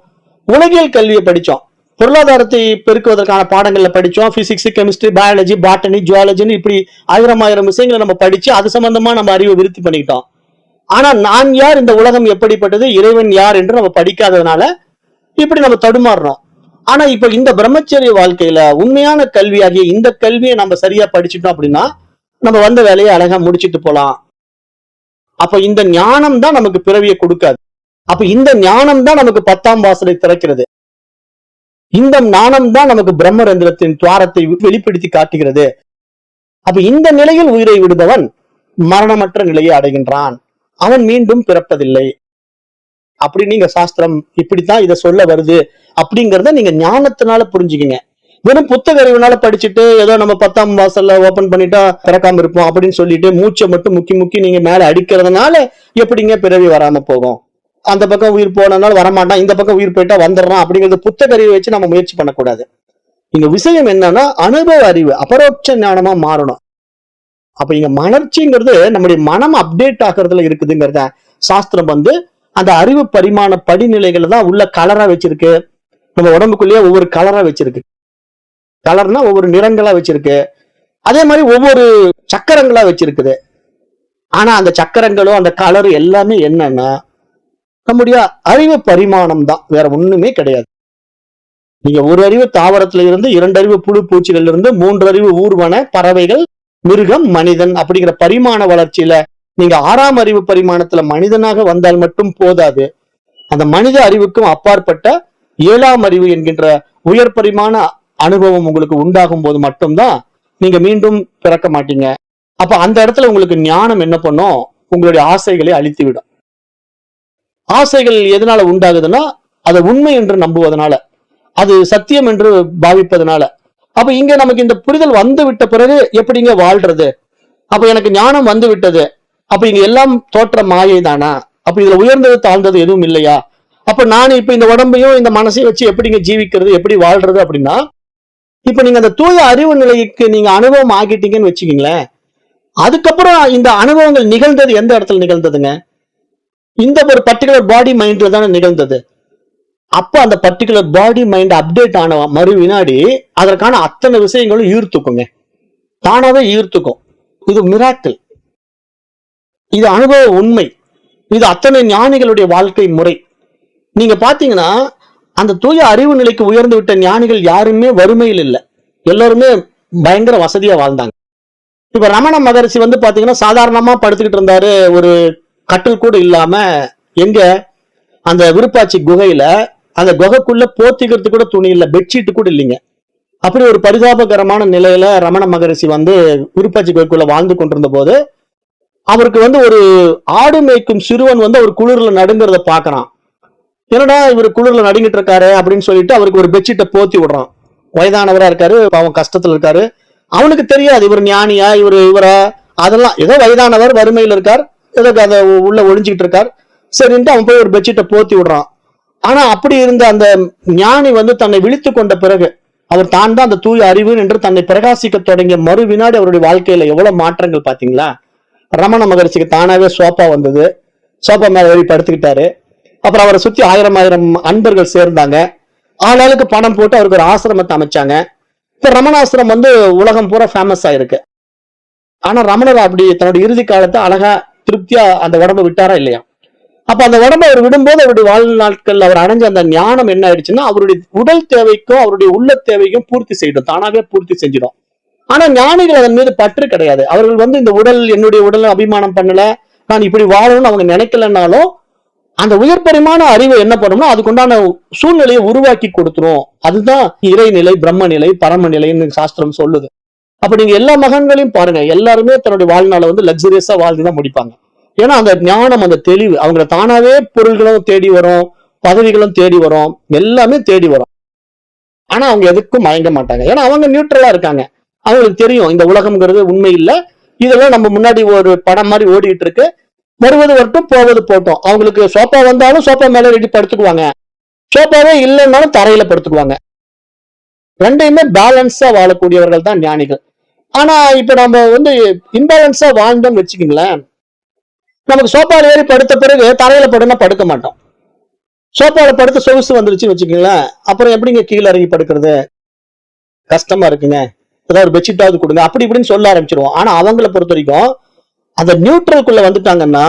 உலகியல் கல்வியை படிச்சோம், பொருளாதாரத்தை பெருக்குவதற்கான பாடங்கள்ல படிச்சோம், பிசிக்ஸ், கெமிஸ்ட்ரி, பயாலஜி, பாட்டனி, ஜுவாலஜின்னு இப்படி ஆயிரம் விஷயங்களை நம்ம படிச்சு அது சம்பந்தமா நம்ம அறிவை விருத்தி பண்ணிக்கிட்டோம். ஆனா நான் யார், இந்த உலகம் எப்படிப்பட்டது, இறைவன் யார் என்று நம்ம படிக்காததுனால இப்படி நம்ம தடுமாறுறோம். ஆனா இப்ப இந்த பிரம்மச்சரிய வாழ்க்கையில உண்மையான கல்வியாகிய இந்த கல்வியை நம்ம சரியா படிச்சுட்டோம் அப்படின்னா நம்ம வந்த வேலையை அழகா முடிச்சுட்டு போலாம். அப்ப இந்த ஞானம் தான் நமக்கு பிறவியை கொடுக்காது. அப்ப இந்த ஞானம் தான் நமக்கு 10ஆம் வாசலை திறக்கிறது. இந்த ஞானம் தான் நமக்கு பிரம்மரந்திரத்தின் துவாரத்தை வெளிப்படுத்தி காட்டுகிறது. அப்ப இந்த நிலையில் உயிரை விடுபவன் மரணமற்ற நிலையை அடைகின்றான், அவன் மீண்டும் பிறப்பதில்லை. அப்படி நீங்க சாஸ்திரம் இப்படித்தான் இதை சொல்ல வருது அப்படிங்கறத நீங்க ஞானத்தினால புரிஞ்சுக்கீங்க. வெறும் புத்தக அறிவுனால படிச்சுட்டு ஏதோ நம்ம 10ஆம் வாசல்ல ஓபன் பண்ணிட்டா திறக்காம இருப்போம் அப்படின்னு சொல்லிட்டு மூச்சை மட்டும் முக்கி நீங்க மேல அடிக்கிறதுனால எப்படிங்க பிறவி வராம போகும்? அந்த பக்கம் உயிர் போனதுனால வரமாட்டான், இந்த பக்கம் உயிர் போயிட்டா வந்துடுறான் அப்படிங்கிறது புத்தக அறிவை வச்சு நம்ம முயற்சி பண்ணக்கூடாது. இங்க விஷயம் என்னன்னா அனுபவ அறிவு அபரோட்ச ஞானமா மாறணும். அப்ப இங்க மலர்ச்சிங்கிறது நம்முடைய மனம் அப்டேட் ஆகிறதுல இருக்குதுங்கிறத சாஸ்திரம் அந்த அறிவு பரிமாண படிநிலைகளை தான் உள்ள கலரா வச்சிருக்கு. நம்ம உடம்புக்குள்ளேயே ஒவ்வொரு கலரா வச்சிருக்கு. கலர்னா ஒவ்வொரு நிறங்களா வச்சிருக்கு. அதே மாதிரி ஒவ்வொரு சக்கரங்களா வச்சிருக்குது. ஆனா அந்த சக்கரங்களும் அந்த கலரு எல்லாமே என்னன்னா நம்முடைய அறிவு பரிமாணம் தான், வேற ஒண்ணுமே கிடையாது. நீங்க ஒரு அறிவு தாவரத்துல இருந்து, 2 அறிவு புழு பூச்சிகள் இருந்து, 3 அறிவு ஊர்வன பறவைகள், மிருகம், மனிதன் அப்படிங்கிற பரிமாண வளர்ச்சியில நீங்க 6ஆம் அறிவு பரிமாணத்துல மனிதனாக வந்தால் மட்டும் போதாது. அந்த மனித அறிவுக்கும் அப்பாற்பட்ட 7ஆம் அறிவு என்கின்ற உயர் பரிமாண அனுபவம் உங்களுக்கு உண்டாகும் போது மட்டும்தான் நீங்க மீண்டும் பிறக்க மாட்டீங்க. அப்ப அந்த இடத்துல உங்களுக்கு ஞானம் என்ன பண்ணும்? உங்களுடைய ஆசைகளை அழித்து விடும். ஆசைகள் எதனால உண்டாகுதுன்னா அதை உண்மை என்று நம்புவதனால, அது சத்தியம் என்று பாவிப்பதனால. அப்ப இங்க நமக்கு இந்த புரிதல் வந்து விட்ட பிறகு எப்படிங்க வாழ்றது? அப்ப எனக்கு ஞானம் வந்து விட்டது, அப்ப இங்க எல்லாம் தோற்ற மாயை தானா? அப்ப இதுல உயர்ந்தது தாழ்ந்தது எதுவும் இல்லையா? அப்ப நான் இப்ப இந்த உடம்பையும் இந்த மனசையும் வச்சு எப்படிங்க ஜீவிக்கிறது, எப்படி வாழ்றது அப்படின்னா, இப்ப நீங்க அந்த தூய அறிவு நிலைக்கு நீங்க அனுபவம் ஆகிட்டீங்கன்னு வச்சுக்கீங்களேன். அதுக்கப்புறம் இந்த அனுபவங்கள் நிகழ்ந்தது எந்த இடத்துல நிகழ்ந்ததுங்க? இந்த ஒரு பர்டிகுலர் பாடி மைண்ட்ல தானே நிகழ்ந்தது. அப்ப அந்த பர்டிகுலர் பாடி மைண்ட் அப்டேட் ஆன மறு வினாடி அதற்கான அத்தனை விஷயங்களும் ஈர்த்துக்குங்க, தானாவே ஈர்த்துக்கும். இது மிராக்கிள், இது அனுபவ உண்மை, இது அத்தனை ஞானிகளுடைய வாழ்க்கை முறை. நீங்க பாத்தீங்கன்னா அந்த தூய அறிவு நிலைக்கு உயர்ந்து விட்ட ஞானிகள் யாருமே வறுமையில் இல்லை, எல்லாருமே பயங்கர வசதியா வாழ்ந்தாங்க. இப்ப ரமண மகரிஷி வந்து பாத்தீங்கன்னா சாதாரணமா படுத்துக்கிட்டு இருந்தாரு, ஒரு கட்டில் கூட இல்லாம. எங்க அந்த விருப்பாச்சி குகையில, அந்த குகைக்குள்ள போத்திக்கிறது கூட துணி இல்ல, பெட்ஷீட் கூட இல்லைங்க. அப்படி ஒரு பரிதாபகரமான நிலையில ரமண மகரிஷி வந்து விருப்பாச்சி குகைக்குள்ள வாழ்ந்து கொண்டிருந்த போது, அவருக்கு வந்து ஒரு ஆடு மேய்க்கும் சிறுவன் வந்து அவர் குளிர்ல நடுங்கிறத பாக்குறான். என்னடா இவர் குளிர்ல நடுங்கிட்டு இருக்காரு அப்படின்னு சொல்லிட்டு அவருக்கு ஒரு பெட்ஷீட்டை போத்தி விடுறான். வயதானவரா இருக்காரு, பாவம் கஷ்டத்துல இருக்காரு. அவனுக்கு தெரியாது இவர் ஞானியா இவரா, அதெல்லாம் ஏதோ வயதானவர் வறுமையில இருக்கார், ஏதோ அதை உள்ள ஒழிஞ்சுக்கிட்டு இருக்கார். சரின்ட்டு அவன் போய் ஒரு பெட்ஷீட்டை போத்தி விடுறான். ஆனா அப்படி இருந்த அந்த ஞானி வந்து தன்னை விழித்து கொண்ட பிறகு, அவர் தான் தான் அந்த தூய அறிவு என்று தன்னை பிரகாசிக்க தொடங்கிய மறு வினாடி அவருடைய வாழ்க்கையில எவ்வளவு மாற்றங்கள் பாத்தீங்களா. ரமண மகரிஷிக்கு தானாவே சோப்பா வந்தது, சோப்பா மேல ஏறி படுத்துக்கிட்டாரு. அப்புறம் அவரை சுத்தி ஆயிரம் ஆயிரம் அன்பர்கள் சேர்ந்தாங்க. ஆளாளுக்கு பணம் போட்டு அவருக்கு ஒரு ஆசிரமத்தை அமைச்சாங்க. இப்ப ரமணாசிரம் வந்து உலகம் பூரா ஃபேமஸ் ஆயிருக்கு. ஆனா ரமணர் அப்படி தன்னுடைய இறுதி காலத்தை அழகா திருப்தியா அந்த உடம்பை விட்டாரா இல்லையா? அப்ப அந்த உடம்பை அவர் விடும்போது அவருடைய வாழ்நாட்கள் அவர் அடைஞ்ச அந்த ஞானம் என்ன ஆயிடுச்சுன்னா, அவருடைய உடல் தேவைக்கும் அவருடைய உள்ள தேவைக்கும் பூர்த்தி செய்யும், தானாவே பூர்த்தி செஞ்சிடும். ஆனா ஞானிகள் அதன் மீது பற்று கிடையாது. அவர்கள் வந்து இந்த உடல் என்னுடைய உடல் அபிமானம் பண்ணல, நான் இப்படி வாழணும்னு அவங்க நினைக்கலன்னாலும் அந்த உயர் பரிமாண அறிவை என்ன பண்ணணும்னா அதுக்குண்டான சூழ்நிலையை உருவாக்கி கொடுத்துரும். அதுதான் இறைநிலை, பிரம்ம நிலை, பரம நிலைன்னு சாஸ்திரம் சொல்லுது. அப்ப நீங்க எல்லா மகன்களையும் பாருங்க, எல்லாருமே தன்னுடைய வாழ்நாளை வந்து லக்ஸரியஸா வாழ்ந்துதான் முடிப்பாங்க. ஏன்னா அந்த ஞானம், அந்த தெளிவு அவங்களை தானாவே பொருள்களும் தேடி வரும், பதவிகளும் தேடி வரும், எல்லாமே தேடி வரும். ஆனா அவங்க எதுக்கும் மயங்க மாட்டாங்க. ஏன்னா அவங்க நியூட்ரலா இருக்காங்க. அவங்களுக்கு தெரியும் இந்த உலகம்ங்கிறது உண்மை இல்ல, இதெல்லாம் நம்ம முன்னாடி ஒரு படம் மாதிரி ஓடிட்டு இருக்கு, வருவது வரட்டும் போவது போட்டோம். அவங்களுக்கு சோப்பா வந்தாலும் சோப்பா மேல ரெடி படுத்துக்குவாங்க, சோப்பாவே இல்லைன்னாலும் தரையில படுத்துக்குவாங்க. ரெண்டையுமே பேலன்ஸா வாழக்கூடியவர்கள் தான் ஞானிகள். ஆனா இப்ப நம்ம வந்து இம்பேலன்ஸா வாழ்ந்தோம்னு வச்சுக்கீங்களேன், நமக்கு சோப்பால ஏறி படுத்த பிறகு தரையில படுனா படுக்க மாட்டோம். சோப்பால படுத்து சொகுசு வந்துருச்சுன்னு வச்சுக்கீங்களேன், அப்புறம் எப்படிங்க கீழே இறங்கி படுக்கிறது, கஷ்டமா இருக்குங்க, ஏதாவது ஒரு பெட்ஷீட்டாவது கொடுங்க அப்படி இப்படின்னு சொல்ல ஆரம்பிச்சிருவோம். ஆனா அவங்கள பொறுத்த வரைக்கும் அந்த நியூட்ரலுக்குள்ள வந்துட்டாங்கன்னா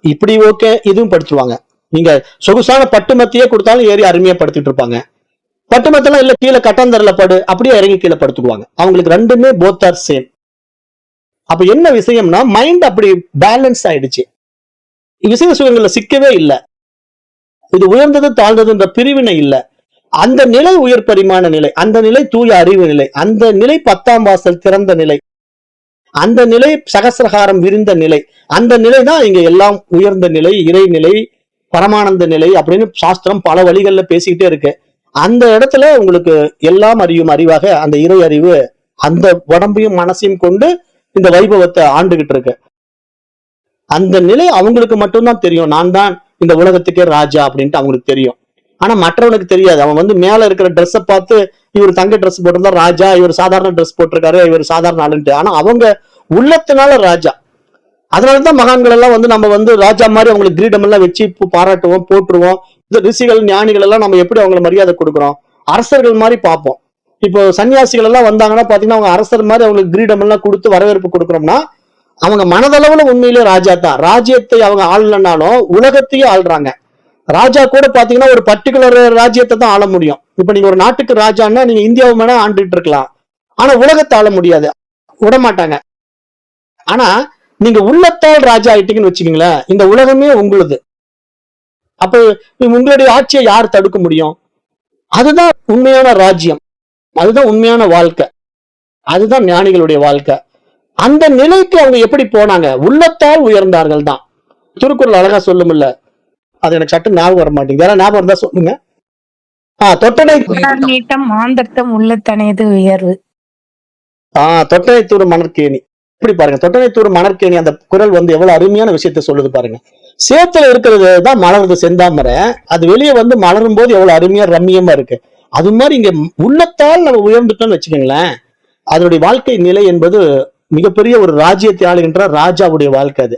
இப்படி ஓகே இதுவும் படிச்சுவாங்க. நீங்க சொகுசான பட்டு மத்தியே கொடுத்தாலும் ஏறி அருமையா படுத்திட்டு இருப்பாங்க. பட்டு மத்தெல்லாம் இல்ல கீழே கட்டாந்தரல படு, அப்படியே இறங்கி கீழே படுத்துக்குவாங்க. அவங்களுக்கு ரெண்டுமே போத் ஆர் சேம். அப்ப என்ன விஷயம்னா மைண்ட் அப்படி பேலன்ஸ் ஆயிடுச்சு, விசேஷ சுகங்கள்ல சிக்கவே இல்லை. இது உயர்ந்தது தாழ்ந்ததுன்ற பிரிவினை இல்லை. அந்த நிலை உயர் பரிமாண நிலை, அந்த நிலை தூய அறிவு நிலை, அந்த நிலை 10ஆம் வாசல் திறந்த நிலை, அந்த நிலை சகசிரகாரம் விரிந்த நிலை, அந்த நிலை தான் இங்க எல்லாம் உயர்ந்த நிலை, இறைநிலை, பரமானந்த நிலை அப்படின்னு சாஸ்திரம் பல வழிகள்ல பேசிக்கிட்டே இருக்கு. அந்த இடத்துல உங்களுக்கு எல்லாம் அறியும் அறிவாக அந்த இறை அறிவு அந்த உடம்பையும் மனசையும் கொண்டு இந்த வைபவத்தை ஆண்டுகிட்டு இருக்கு. அந்த நிலை அவங்களுக்கு மட்டும்தான் தெரியும். நான் தான் இந்த உலகத்துக்கே ராஜா அப்படின்ட்டு அவங்களுக்கு தெரியும். ஆனா மற்றவனுக்கு தெரியாது. அவன் வந்து மேல இருக்கிற ட்ரெஸ்ஸை பார்த்து இவர் தங்க ட்ரெஸ் போட்டிருந்தா ராஜா, இவர் சாதாரண ட்ரெஸ் போட்டிருக்காரு, இவர் சாதாரண ஆளுன்ட்டு. ஆனா அவங்க உள்ளத்தினால ராஜா. அதனாலதான் மகான்கள் எல்லாம் வந்து நம்ம வந்து ராஜா மாதிரி அவங்களுக்கு கிரீடம் எல்லாம் வச்சு பாராட்டுவோம், போட்டுருவோம். இந்த ரிஷிகள் ஞானிகள் எல்லாம் நம்ம எப்படி அவங்களை மரியாதை கொடுக்குறோம், அரசர்கள் மாதிரி பார்ப்போம். இப்போ சன்னியாசிகள் எல்லாம் வந்தாங்கன்னா பாத்தீங்கன்னா அவங்க அரசர் மாதிரி அவங்களுக்கு கிரீடம் எல்லாம் கொடுத்து வரவேற்பு கொடுக்குறோம்னா அவங்க மனதளவுல உண்மையிலேயே ராஜா தான். ராஜ்யத்தை அவங்க ஆளலனாலும் உலகத்தையே ஆள்றாங்க. ராஜா கூட பாத்தீங்கன்னா ஒரு பர்டிகுலர் ராஜ்யத்தை தான் ஆள முடியும். இப்ப நீங்க ஒரு நாட்டுக்கு ராஜான்னா நீங்க இந்தியாவை மேல ஆண்டுட்டு இருக்கலாம், ஆனா உலகத்தை ஆள முடியாது, விடமாட்டாங்க. ஆனா நீங்க உள்ளத்தால் ராஜா ஆயிட்டீங்கன்னு வச்சுக்கீங்களேன், இந்த உலகமே உங்களுது. அப்ப உங்களுடைய ஆட்சியை யார் தடுக்க முடியும்? அதுதான் உண்மையான ராஜ்யம், அதுதான் உண்மையான வாழ்க்கை, அதுதான் ஞானிகளுடைய வாழ்க்கை. அந்த நிலைக்கு அவங்க எப்படி போனாங்க? உள்ளத்தால் உயர்ந்தார்கள் தான். திருக்குறள் அழகா சொல்லுமில்ல, அது எனக்கு சட்டு ஞாபகம் வர மாட்டேங்குது, யாரா ஞாபகம் இருந்தா சொல்லுங்க. தொட்டனை நீட்டம் மாந்தர்த்தம் உள்ளத்தனையது உயர்வு. தொட்டனைத்தூர் மணற்கேணி. இப்படி பாருங்க, தொட்டனைத்தூர் மணற்கேணி அந்த குரல் வந்து எவ்வளவு அருமையான விஷயத்த சொல்லுது பாருங்க. சேத்துல இருக்கிறது தான் மலருது செந்தாமரை, அது வெளியே வந்து மலரும் போது எவ்வளவு அருமையா ரம்மியமா இருக்கு. அது மாதிரி இங்க உள்ளத்தால் நம்ம உயர்ந்துட்டோம்னு வச்சுக்கோங்களேன், அதனுடைய வாழ்க்கை நிலை என்பது மிகப்பெரிய ஒரு ராஜ்யத்தை ஆளுகின்ற ராஜாவுடைய வாழ்க்கை. அது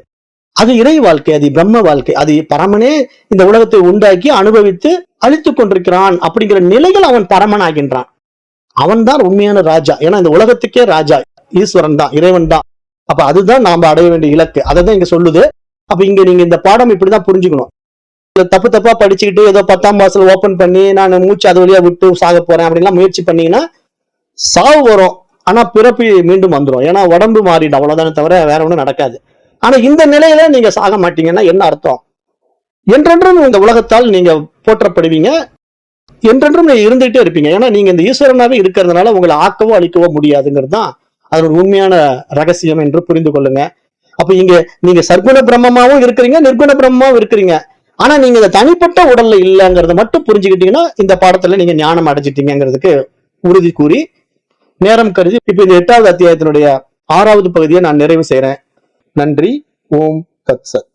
அது இறை வாழ்க்கை, அது பிரம்ம வாழ்க்கை, அது பரமனே இந்த உலகத்தை உண்டாக்கி அனுபவித்து அழித்துக் கொண்டிருக்கிறான். அப்படிங்கிற நிலைகள் அவன் பரமன் ஆகின்றான். அவன் தான் உண்மையான ராஜா. ஏன்னா இந்த உலகத்துக்கே ராஜா ஈஸ்வரன் தான், இறைவன் தான். அப்ப அதுதான் நாம அடைய வேண்டிய இலக்கு. அதை தான் இங்க சொல்லுது. அப்ப இங்க நீங்க இந்த பாடம் இப்படிதான் புரிஞ்சுக்கணும். தப்பு தப்பா படிச்சுக்கிட்டு ஏதோ 10ஆம் வாசல் ஓபன் பண்ணி நான் மூச்சு அது வழியா விட்டு சாக போறேன் அப்படின்லாம் முயற்சி பண்ணீங்கன்னா சாவு வரும். ஆனா பிறப்பு மீண்டும் வந்துடும். ஏன்னா உடம்பு மாறிடும், அவ்வளவுதானே தவிர வேற ஒண்ணும் நடக்காது. ஆனா இந்த நிலையில நீங்க சாக மாட்டீங்கன்னா என்ன அர்த்தம்? என்றென்றும் இந்த உலகத்தால் நீங்க போற்றப்படுவீங்க, என்றென்றும் நீங்க இருந்துகிட்டே இருப்பீங்க. ஏன்னா நீங்க இந்த ஈஸ்வரனாவே இருக்கிறதுனால உங்களை ஆக்கவோ அழிக்கவோ முடியாதுங்கிறது தான் அதோட உண்மையான ரகசியம் என்று புரிந்து கொள்ளுங்க. அப்ப இங்க நீங்க சர்க்குண பிரம்மமாவும் இருக்கிறீங்க, நிர்குண பிரம்மமாவும் இருக்கிறீங்க. ஆனா நீங்க இந்த தனிப்பட்ட உடல்ல இல்லைங்கிறத மட்டும் புரிஞ்சுக்கிட்டீங்கன்னா இந்த பாடத்துல நீங்க ஞானம் அடைஞ்சிட்டீங்கிறதுக்கு உறுதி கூறி, நேரம் கருதி இப்ப இந்த 8வது அத்தியாயத்தினுடைய 6வது பகுதியை நான் நிறைவு செய்றேன். நன்றி. ஓம் தத் சத்.